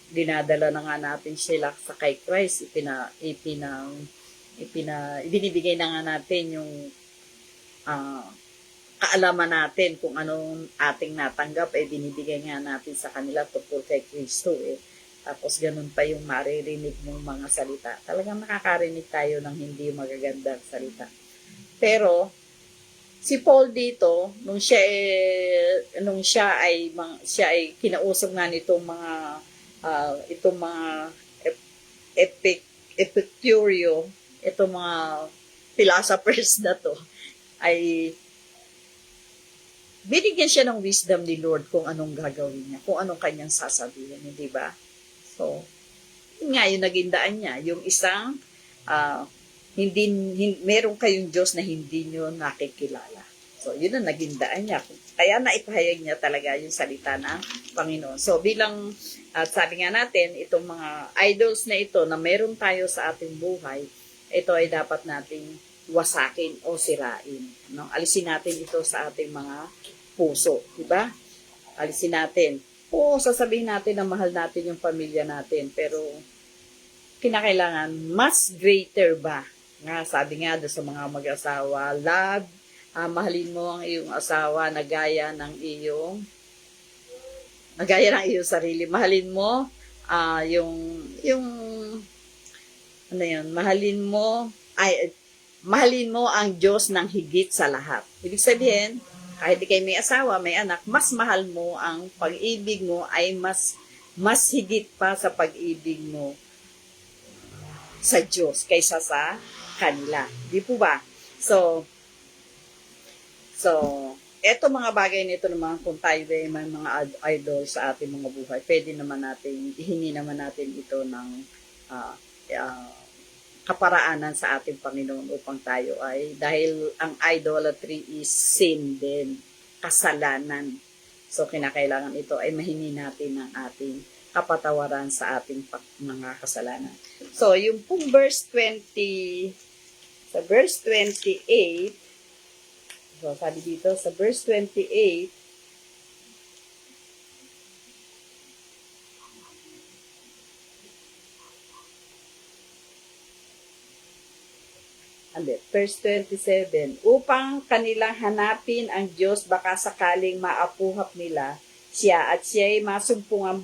dinadala na nga natin sila sa kay Christ, ibinibigay na nga natin yung kaalaman natin kung anong ating natanggap, binibigay nga natin sa kanila tungkol kay Kristo. Tapos ganun pa yung maririnig mong mga salita. Talagang nakakarinig tayo ng hindi magagandang salita. Pero si Paul dito, nung siya ay kinausap nga nitong mga Epicureo, itong mga philosophers na to, ay binigyan siya ng wisdom ni Lord kung anong gagawin niya, kung anong kanyang sasabihin, hindi ba? So, yun nga yung naging daan niya. Yung isang, meron kayong Diyos na hindi nyo nakikilala. So, yun ang naging daan niya. Kaya naipahayag niya talaga yung salita ng Panginoon. So, sabi nga natin, itong mga idols na ito na meron tayo sa ating buhay, ito ay dapat nating wasakin o sirain. No? Alisin natin ito sa ating mga puso. Diba? Alisin natin. Oo, sasabihin natin na mahal natin yung pamilya natin, pero kinakailangan mas greater ba? Nga, sabi nga doon sa mga mag-asawa, love, mahalin mo ang iyong asawa na gaya ng iyong sarili. Mahalin mo mahalin mo ang Diyos ng higit sa lahat. Ibig sabihin, kahit di kayo may asawa, may anak, mas mahal mo, ang pag-ibig mo ay mas higit pa sa pag-ibig mo sa Diyos kaysa sa kanila. Di po ba? So, eto mga bagay nito naman, kung tayo ay may mga idol sa ating mga buhay, pwede naman natin, ihingi naman natin ito ng kaparaanan sa ating Panginoon upang tayo ay, dahil ang idolatry is sin din, kasalanan. So, kinakailangan ito ay mahingi natin ng ating kapatawaran sa ating mga kasalanan. So, yung pong verse 28, so, sabi dito, sa verse 28, verse 27, upang kanilang hanapin ang Diyos, baka sakaling maapuhap nila siya at siya'y masumpungang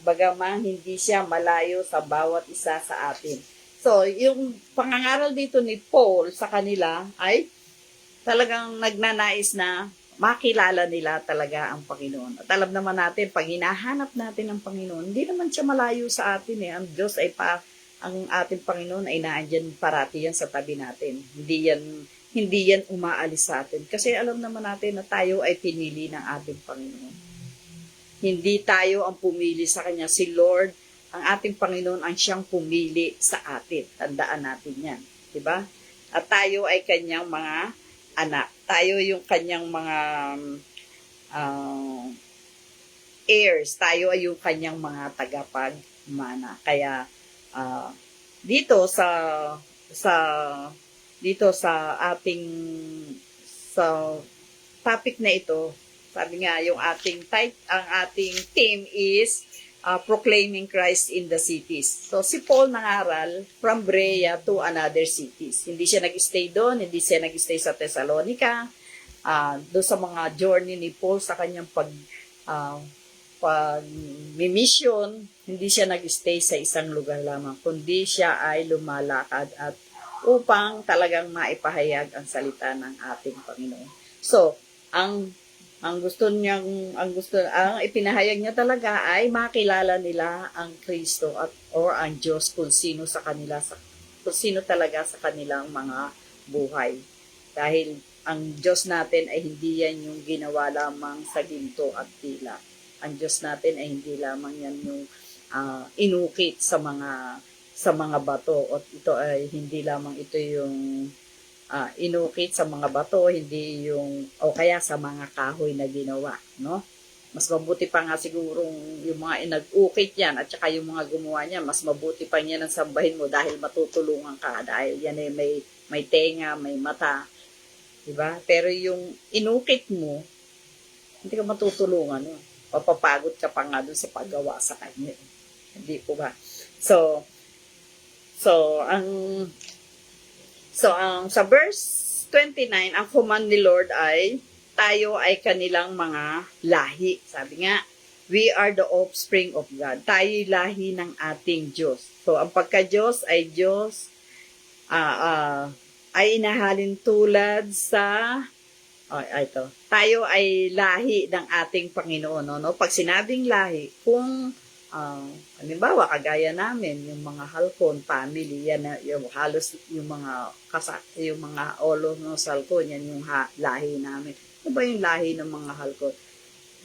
bagamang hindi siya malayo sa bawat isa sa atin. So, yung pangangaral dito ni Paul sa kanila ay talagang nagnanais na makilala nila talaga ang Panginoon. At alam naman natin, pag hinahanap natin ang Panginoon, hindi naman siya malayo sa atin. Ang Diyos ay ang ating Panginoon ay naandyan parati yan sa tabi natin. Hindi yan umaalis sa atin. Kasi alam naman natin na tayo ay pinili ng ating Panginoon. Hindi tayo ang pumili sa Kanya. Si Lord ang ating Panginoon ang siyang pumili sa atin. Tandaan natin yan. Diba? At tayo ay kanyang mga anak. Tayo yung kanyang mga uh, heirs. Tayo ay yung kanyang mga tagapagmana. Kaya dito sa dito sa ating sa topic na ito, sabi nga yung ang ating theme is proclaiming Christ in the cities. So si Paul nangaral from Berea to another cities. Hindi siya nag-stay doon, hindi siya nag-stay sa Thessalonica. Doon sa mga journey ni Paul sa kanyang mission, hindi siya nag-stay sa isang lugar lamang, kundi siya ay lumalakad at upang talagang maipahayag ang salita ng ating Panginoon. So, ang ipinahayag niya talaga ay makilala nila ang Kristo or ang Diyos kung sino talaga sa kanilang mga buhay. Dahil ang Diyos natin ay hindi yan yung ginawa lamang sa ginto at tila. Ang Diyos natin ay hindi lamang yan yung inukit sa mga bato, at ito ay hindi lamang ito yung inukit sa mga bato, hindi yung o kaya sa mga kahoy na ginawa, no? Mas mabuti pa nga sigurong yung mga inag-ukit yan at saka yung mga gumawa niya, mas mabuti pa niya ang sambahin mo dahil matutulungan ka, dahil yan ay may tenga, may mata, diba? Pero yung inukit mo, hindi ka matutulungan, no? Papapagod ka pa nga dun sa paggawa sa kanya. Hindi po ba? So ang sa verse 29, ang command ni Lord ay tayo ay kanilang mga lahi. Sabi nga, we are the offspring of God. Tayo'y lahi ng ating Diyos. So ang pagka-Diyos ay Diyos ay inahalin tulad sa ito. Tayo ay lahi ng ating Panginoon, no? Pag sinabing lahi, kung halimbawa, kagaya namin, yung mga halcon family, yan yung halos yung mga olo ng halcon, yan yung lahi namin. Ano ba yung lahi ng mga halcon?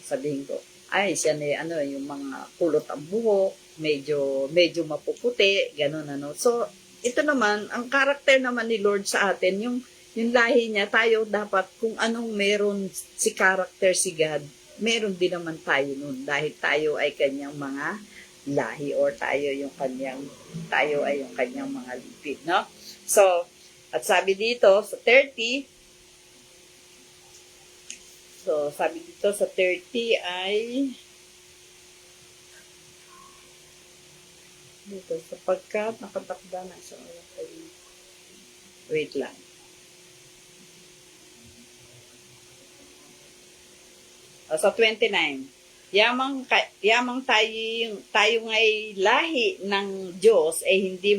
Sabihin ko, ay, siya na yung mga kulot ang buhok, medyo mapuputi, ganun ano. So, ito naman, ang karakter naman ni Lord sa atin, yung lahi niya, tayo dapat kung anong meron si karakter si God, meron din naman tayo nun dahil tayo ay kanyang mga lahi or tayo ay yung kanyang mga lipid, no? So, at sabi dito sa 30, ay dito, sapagkat nakatakda na sa wait lang. Sa 29, yamang tayo nga'y lahi ng Diyos ay hindi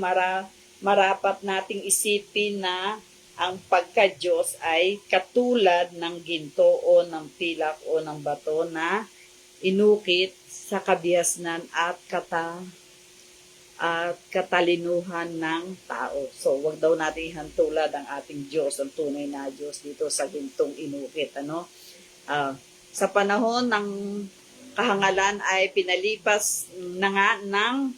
marapat nating isipin na ang pagka-Diyos ay katulad ng ginto o ng pilak o ng bato na inukit sa kabiasnan at katalinuhan ng tao. So, wag daw natin ihantulad ang ating Diyos, ang tunay na Diyos dito sa gintong inukit, ano? Sa panahon ng kahangalan ay pinalipas na nga ng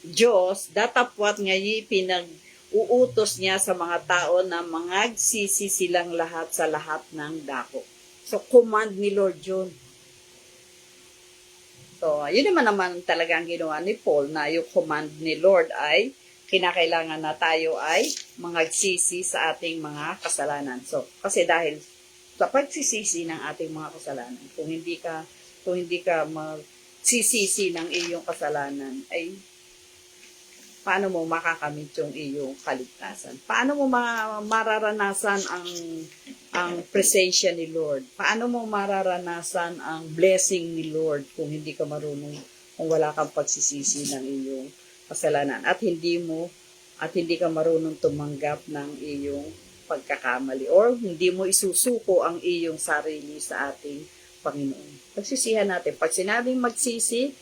Diyos, datapwat ngayon pinag-uutos niya sa mga tao na mangagsisi silang lahat sa lahat ng dako. So, command ni Lord yun. So, yun naman talaga ang ginawa ni Paul, na yung command ni Lord ay kinakailangan na tayo ay mangagsisi sa ating mga kasalanan. So, kasi dahil sa pagsisisi ng ating mga kasalanan, kung hindi ka magsisisi ng iyong kasalanan, ay paano mo makakamit yung iyong kaligtasan? Paano mo mararanasan ang presensya ni Lord? Paano mo mararanasan ang blessing ni Lord kung hindi ka marunong, kung wala kang pagsisisi ng iyong kasalanan at hindi ka marunong tumanggap ng iyong pagkakamali or hindi mo isusuko ang iyong sarili sa ating Panginoon. Pagsisihan natin. Pag sinabing magsisi,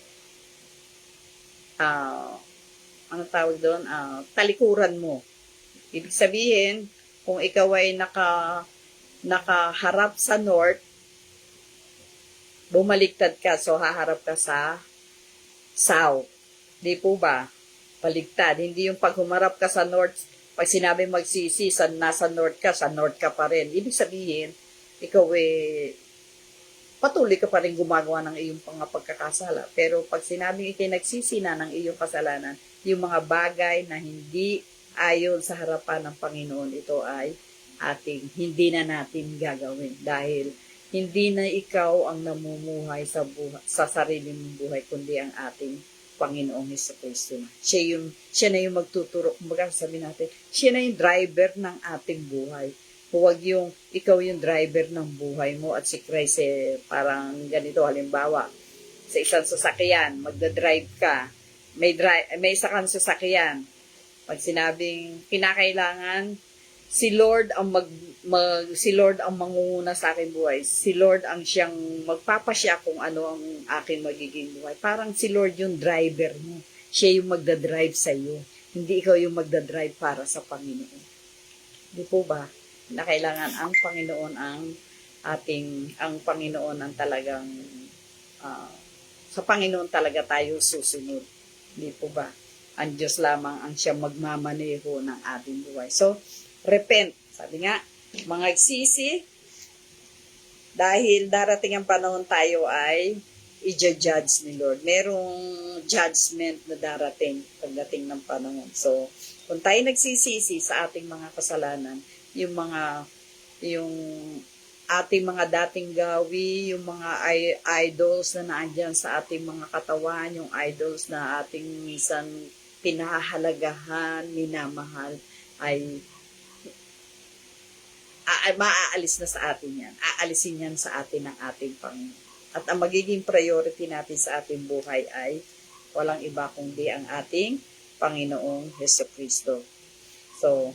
ano tawag doon? Talikuran mo. Ibig sabihin, kung ikaw ay nakaharap sa north, bumaliktad ka, so haharap ka sa south. Di po ba? Baligtad. Hindi yung pag humarap ka sa north, pag sinabi magsisi, nasa north ka pa rin. Ibig sabihin, ikaw patuloy ka pa rin gumagawa ng iyong mga pagkakasala. Pero pag sinabing ikay nagsisi na ng iyong kasalanan, yung mga bagay na hindi ayon sa harapan ng Panginoon, ito ay hindi na natin gagawin. Dahil hindi na ikaw ang namumuhay sa sarili mong buhay, kundi ang ating Panginoong Jesucristo. Siya na yung magtuturo. Kumbaga sabi natin, siya na yung driver ng ating buhay. Huwag yung ikaw yung driver ng buhay mo at si Christ parang ganito. Halimbawa, sa isang sasakyan, magdadrive ka, may isa kang sasakyan. Pag sinabing kinakailangan, si Lord ang mangunguna sa aking buhay. Si Lord ang siyang magpapasya kung ano ang aking magiging buhay. Parang si Lord yung driver mo. Siya yung magdadrive sa iyo. Hindi ikaw yung magdadrive para sa Panginoon. Di po ba? Na kailangan ang Panginoon ang Panginoon ang talagang sa Panginoon talaga tayo susunod. Di po ba? Ang Diyos lamang ang siyang magmamaneho ng ating buhay. So, repent. Sabi nga, mga nagsisi, dahil darating ang panahon tayo ay i-judge ni Lord. Merong judgment na darating pagdating ng panahon. So, kung tayo nagsisisi sa ating mga kasalanan, yung ating mga dating gawi, yung mga idols na naandyan sa ating mga katawan, yung idols na ating minsan pinahahalagahan, minamahal, ay maaalis na sa atin yan. Aalisin yan sa atin ng ating Panginoon. At ang magiging priority natin sa ating buhay ay walang iba kundi ang ating Panginoong Jesucristo. So,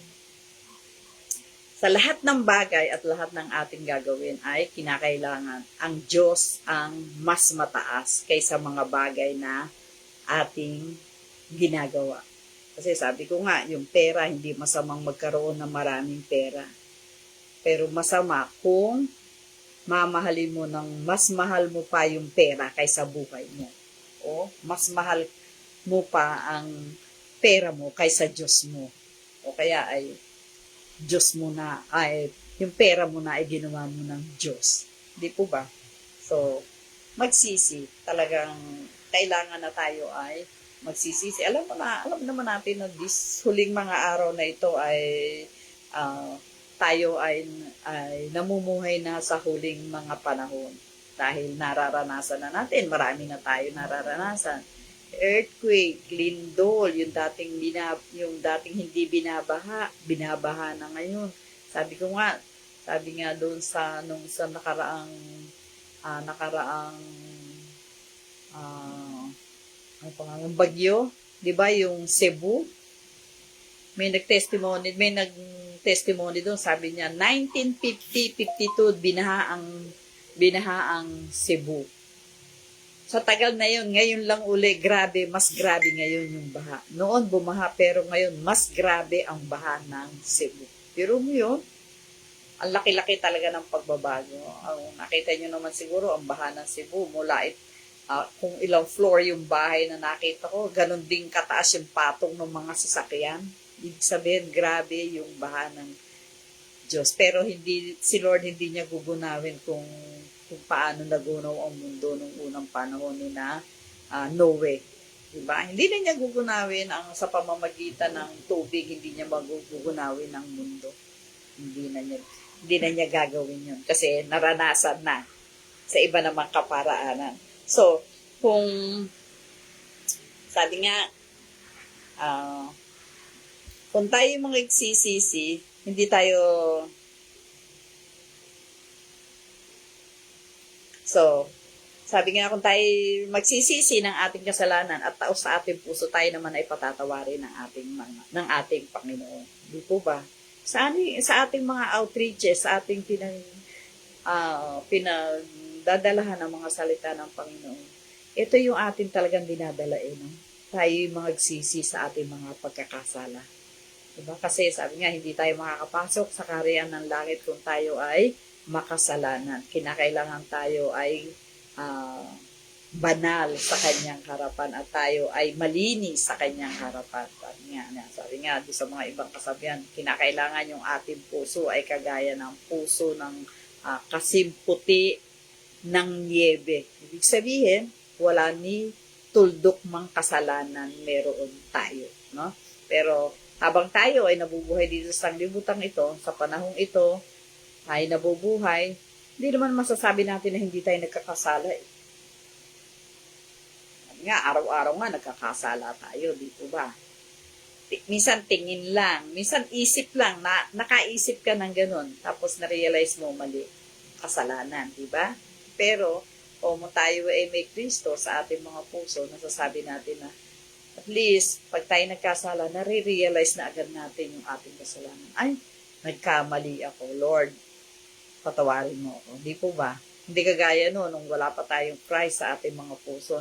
sa lahat ng bagay at lahat ng ating gagawin ay kinakailangan ang Diyos ang mas mataas kaysa mga bagay na ating ginagawa. Kasi sabi ko nga, yung pera, hindi masamang magkaroon ng maraming pera. Pero masama kung mamahalin mo ng mas mahal mo pa yung pera kaysa buhay mo. O mas mahal mo pa ang pera mo kaysa Diyos mo. O kaya ay Diyos mo na, yung pera mo na ay ginawa mo ng Diyos. Di po ba? So, magsisi. Talagang kailangan na tayo ay magsisisi. Alam naman natin na huling mga araw na ito ay tayo ay namumuhay na sa huling mga panahon. Dahil nararanasan na natin, marami na tayo nararanasan. Earthquake, lindol, yung dating hindi binabaha na ngayon. Sabi nga doon sa nakaraang bagyo, 'di ba, yung Cebu, may nagtestimony doon, sabi niya 1950-52 binaha ang Cebu. Sa tagal na yun, ngayon lang uli, mas grabe ngayon yung baha. Noon bumaha, pero ngayon mas grabe ang baha ng Cebu. Pero mo yun, ang laki-laki talaga ng pagbabago. Nakita nyo naman siguro ang baha ng Cebu mula kung ilang floor yung bahay na nakita ko, ganun din kataas yung patong ng mga sasakyan. Ibig sabihin, grabe yung baha ng Diyos. Pero si Lord hindi niya gugunawin kung paano nagunaw ang mundo nung unang panahon ni Noe. Diba? Hindi na niya gugunawin sa pamamagitan ng tubig, hindi niya magugunawin ang mundo. Hindi na niya gagawin yun kasi naranasan na sa iba namang kaparaanan. So, sabi nga, kung tayo mga nagsisisi, hindi tayo. So, sabi nga, kung tayo magsisisi ng ating kasalanan at taos sa ating puso, tayo naman ay patatawarin ng ating Panginoon. Di po ba? Sa ating mga outreaches, sa ating pinagdadalahan ng mga salita ng Panginoon, ito yung ating talagang dinadalain. No? Tayo yung mga nagsisi sa ating mga pagkakasala. Diba? Kasi sabi nga, hindi tayo makakapasok sa kaharian ng langit kung tayo ay makasalanan. Kinakailangan tayo ay banal sa kanyang harapan at tayo ay malinis sa kanyang harapan. Sabi nga doon sa mga ibang kasabihan, kinakailangan yung ating puso ay kagaya ng puso ng kasimputi ng niebe. Ibig sabihin, wala ni tuldok mang kasalanan meron tayo. No? Pero habang tayo ay nabubuhay dito sa sanglibutang ito, sa panahong ito, ay nabubuhay, hindi naman masasabi natin na hindi tayo nagkakasala eh. Nga, araw-araw nga nagkakasala tayo, dito ba? Minsan tingin lang, minsan isip lang, nakaisip ka ng ganun, tapos na-realize mo mali, kasalanan, di ba? Pero, kung tayo ay may Kristo sa ating mga puso, nasasabi natin na, at least, pag tayo nagkasala, nare-realize na agad natin yung ating kasalanan. Ay, nagkamali ako, Lord, patawarin mo ako. Di po ba? Hindi kagaya no, nung wala pa tayong Christ sa ating mga puso,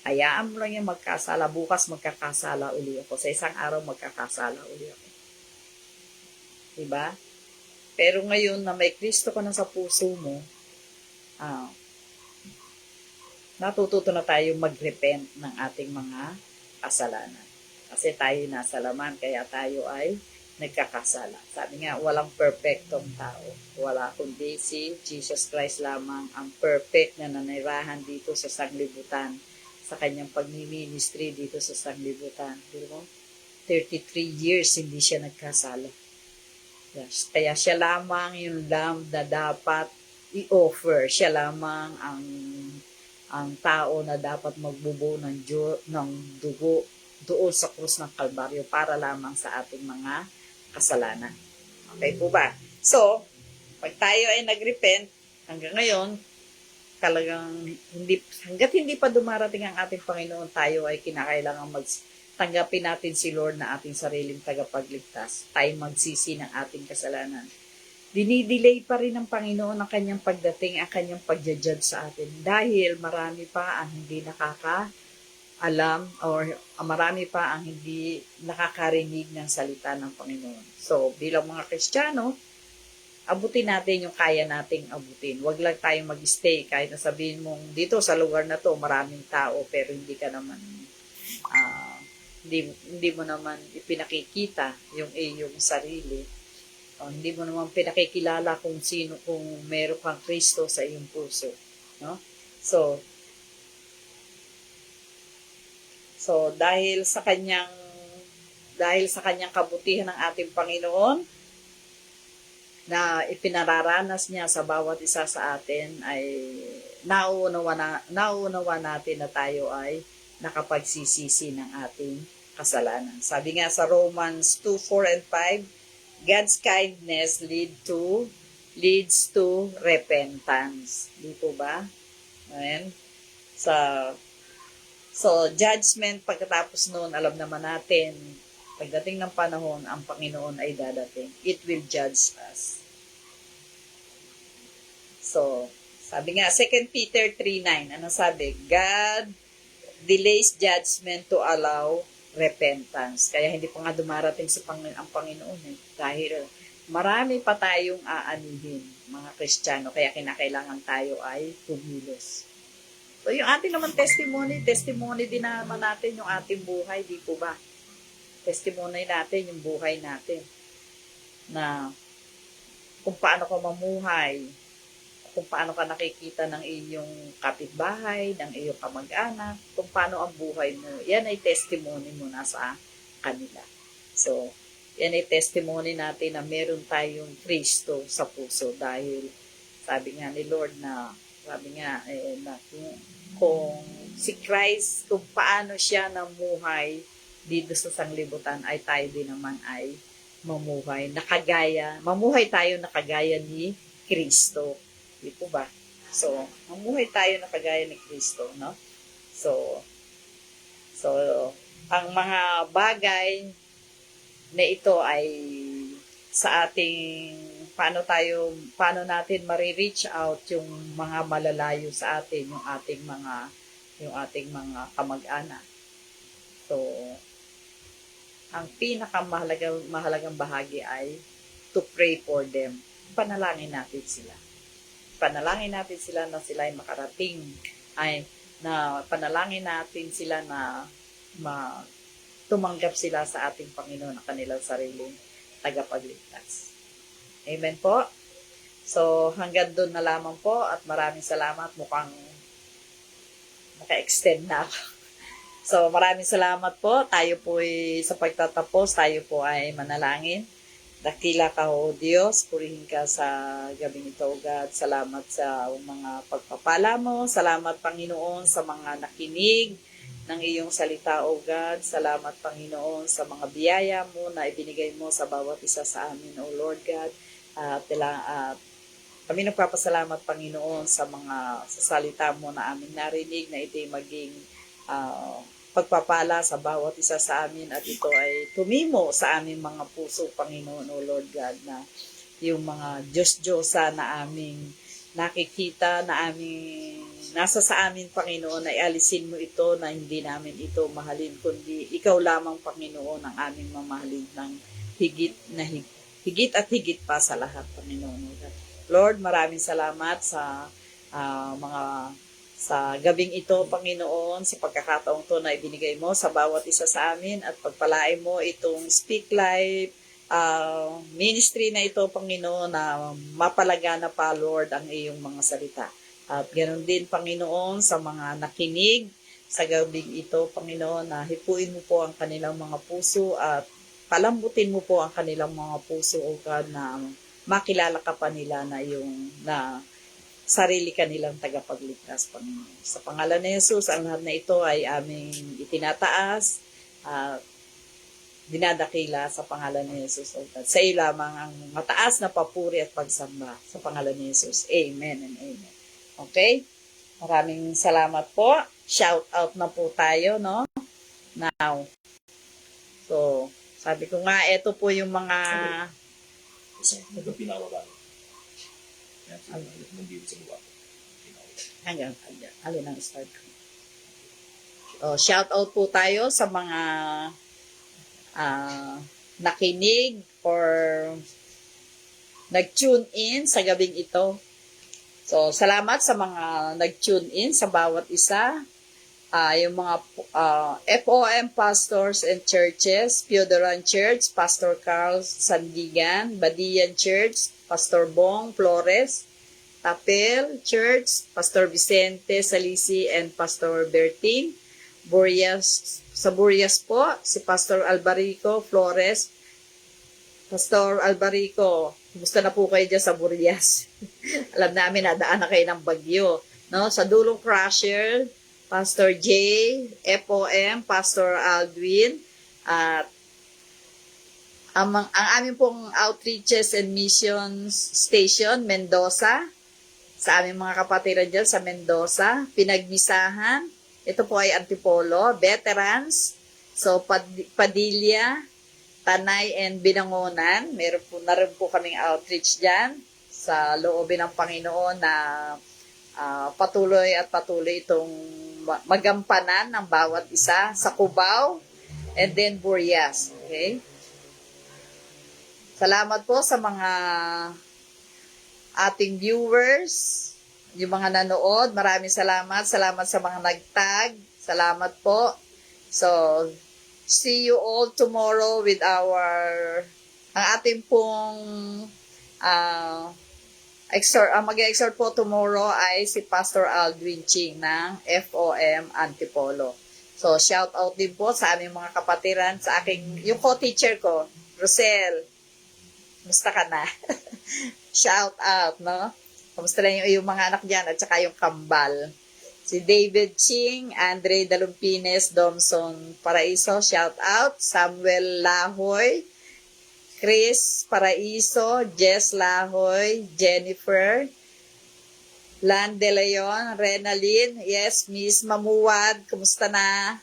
hayaan mo lang yung magkasala, bukas magkakasala uli ako. Sa isang araw magkakasala uli ako. Diba? Pero ngayon na may Kristo ka na sa puso mo, natututo na tayo mag-repent ng ating mga kasalanan. Kasi tayo nasa laman, kaya tayo ay nagkakasala. Sabi nga, walang perfectong tao. Wala kundi si Jesus Christ lamang ang perfect na nanirahan dito sa sanglibutan, sa kanyang pagmi-ministry dito sa sanglibutan. Diba? 33 years hindi siya nagkasala. Yes. Kaya siya lamang yung lamb na dapat i-offer. Siya lamang ang tao na dapat magbubo ng dugo doon sa krus ng Kalbaryo para lamang sa ating mga kasalanan. Okay po ba? So, pag tayo ay nag-repent, hanggang ngayon, talagang hanggat hindi pa dumarating ang ating Panginoon, tayo ay kinakailangan tanggapin natin si Lord na ating sariling tagapagligtas. Tayo magsisi ng ating kasalanan. Dinidelay pa rin ng Panginoon ang kanyang pagdating, ang kanyang pagja-judge sa atin. Dahil marami pa ang hindi nakakaalam or marami pa ang hindi nakakarinig ng salita ng Panginoon. So, bilang mga Kristiyano, abutin natin yung kaya nating abutin. Huwag lang tayong mag-stay kahit na sabihin mong dito sa lugar na to maraming tao pero hindi ka naman hindi mo naman ipinakikita yung iyong sarili. Hindi mo naman pinakikilala kung meron kang Kristo sa iyong puso, no? So dahil sa kanyang kabutihan ng ating Panginoon na ipinararanas niya sa bawat isa sa atin, ay nauunawa natin na tayo ay nakapagsisisi ng ating kasalanan. Sabi nga sa Romans 2:4 and 5, God's kindness leads to repentance. Di po ba? Amen. So, judgment pagkatapos noon, alam naman natin, pagdating ng panahon, ang Panginoon ay dadating. It will judge us. So, sabi nga, 2 Peter 3:9, ano sabi? God delays judgment to allow repentance. Kaya hindi pa nga dumarating ang Panginoon dahil marami pa tayong aanihin, mga Kristiyano, kaya kinakailangan tayo ay kumilos. So yung ating naman testimony din naman natin yung ating buhay, di po ba? Testimony natin yung buhay natin na kung paano ka mamuhay, kung paano ka nakikita ng iyong kapitbahay, ng iyong kamag-anak, kung paano ang buhay mo. Yan ay testimony mo na sa kanila. So, yan ay testimony natin na meron tayong Kristo sa puso dahil sabi nga ni Lord na kung si Christ, kung paano siya namuhay dito sa sanglibutan, ay tayo din naman ay mamuhay tayo na kagaya ni Kristo. Di po ba? So, mamuhay tayo na kagaya ni Kristo, no? So, ang mga bagay na ito ay sa ating paano natin ma-reach out yung mga malalayo sa atin, yung ating mga kamag-anak. So, ang pinakamahalagang bahagi ay to pray for them. Panalangin natin sila na sila ay makarating, ay na panalangin natin sila na tumanggap sila sa ating Panginoon na kanilang sariling tagapagligtas. Amen po. So, hanggang doon na lamang po at maraming salamat. Mukhang naka-extend na ako. So, maraming salamat po. Tayo po sa pagtatapos, tayo po ay manalangin. Dakila ka, O Diyos, purihin ka sa gabing ito, O God. Salamat sa mga pagpapala mo. Salamat, Panginoon, sa mga nakinig ng iyong salita, O God. Salamat, Panginoon, sa mga biyaya mo na ibinigay mo sa bawat isa sa amin, O Lord God. At kami nagpapasalamat, Panginoon, sa mga sa salita mo na aming narinig na ito'y maging pagpapala sa bawat isa sa amin at ito ay tumimo sa aming mga puso, Panginoon, O Lord God, na yung mga Diyos-Diyosa na aming nakikita, na aming nasa sa amin, Panginoon, ay alisin mo ito na hindi namin ito mahalin, kundi ikaw lamang, Panginoon, ang aming mamahalin ng higit at higit pa sa lahat, Panginoon, O God. Lord, maraming salamat sa sa gabing ito, Panginoon, sa pagkakataong to na ibinigay mo sa bawat isa sa amin at pagpalain mo itong Speak Life ministry na ito, Panginoon, na mapalagana pa, Lord, ang iyong mga salita. At ganoon din, Panginoon, sa mga nakinig sa gabing ito, Panginoon, na hipuin mo po ang kanilang mga puso at palambutin mo po ang kanilang mga puso, O God, na makilala ka pa nila na sarili kanilang tagapagligtas, Panginoon. Sa pangalan ni Jesus, ang lahat na ito ay aming itinataas at dinadakila sa pangalan ni Jesus, O God. Sa iyo lamang ang mataas na papuri at pagsamba sa pangalan ni Jesus. Amen and amen. Okay? Maraming salamat po. Shout out na po tayo, no? Now. So, sabi ko nga, ito po yung mga Isang pinawala. Yan, nandito sa luwa. hanggang alin ang start ko. Shout out po tayo sa mga nakinig or nag-tune in sa gabing ito. So, salamat sa mga nag-tune in sa bawat isa. Yung mga FOM pastors and churches, Piodoran Church, Pastor Carl Sandigan, Badian Church, Pastor Bong Flores, Tapel Church, Pastor Vicente Salisi and Pastor Bertin, sa Burias po, si Pastor Albarico Flores. Pastor Albarico, kumusta na po kayo dyan sa Burias? Alam namin, nadaan na kayo ng bagyo. No? Sa Dulong Crusher, Pastor J, FOM, Pastor Aldwin, at ang aming pong outreaches and missions station, Mendoza, sa aming mga kapatiran dyan sa Mendoza, Pinagmisahan, ito po ay Antipolo, Veterans, so Padilla, Tanay and Binangonan, meron po na rin po kaming outreach dyan sa loobin ng Panginoon na patuloy itong magampanan ng bawat isa sa Cubao and then Burias. Okay? Salamat po sa mga ating viewers, yung mga nanood. Maraming salamat. Salamat sa mga nagtag. Salamat po. So, see you all tomorrow with ang ating pong mag-exhort po tomorrow ay si Pastor Aldwin Ching ng FOM Antipolo. So, shout out din po sa aming mga kapatiran, sa yung co-teacher ko, Rosel. Musta ka na? Shout out, no? Kamusta lang yung mga anak dyan at saka yung kambal. Si David Ching, Andre Dalumpines, Domson Paraiso, shout out. Samuel Lahoy, Chris Paraiso, Jess Lahoy, Jennifer, Lan De Leon, Renalyn, yes, Miss Mamuwad, kumusta na?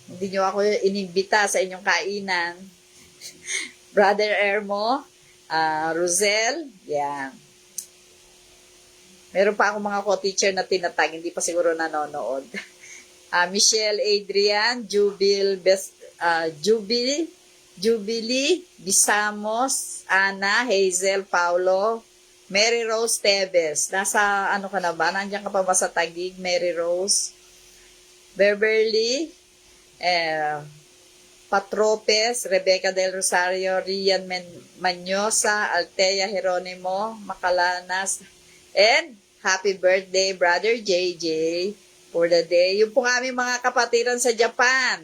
Hindi nyo ako inimbita sa inyong kainan. Brother Ermo, Rosel, yan. Meron pa akong mga co-teacher na tinatag, hindi pa siguro nanonood. Michelle Adrian, Jubilee, Bisamos, Ana, Hazel, Paulo, Mary Rose Teves. Nasa, ka na ba? Nandiyan ka pa ba sa Taguig, Mary Rose? Beverly, eh, Patropes, Rebecca del Rosario, Rian Manyosa, Altea Jeronimo, Macalanas, and happy birthday, Brother JJ, for the day. Yung pong aming mga kapatiran sa Japan,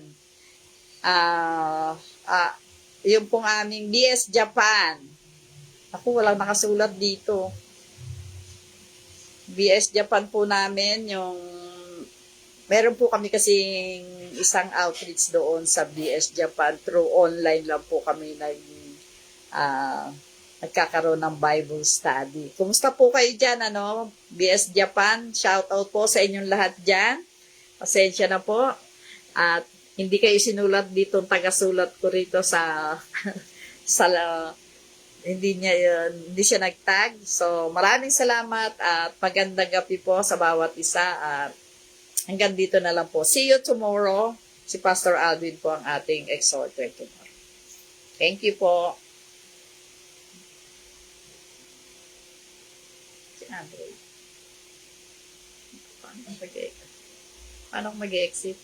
ah, ah, yung pong aming BS Japan. Ako, walang nakasulat dito. BS Japan po namin, yung meron po kami kasing isang outreach doon sa BS Japan. Through online lang po kami nagkakaroon ng Bible study. Kumusta po kayo dyan, ano? BS Japan, shout out po sa inyong lahat dyan. Pasensya na po. At hindi kayo sinulat dito, tagasulat ko rito sa sa hindi siya nagtag. So, maraming salamat at magandang gabi po sa bawat isa at hanggang dito na lang po. See you tomorrow. Si Pastor Alvin po ang ating exhorter tomorrow. Thank you po. Si Andre. Paano mag-exit?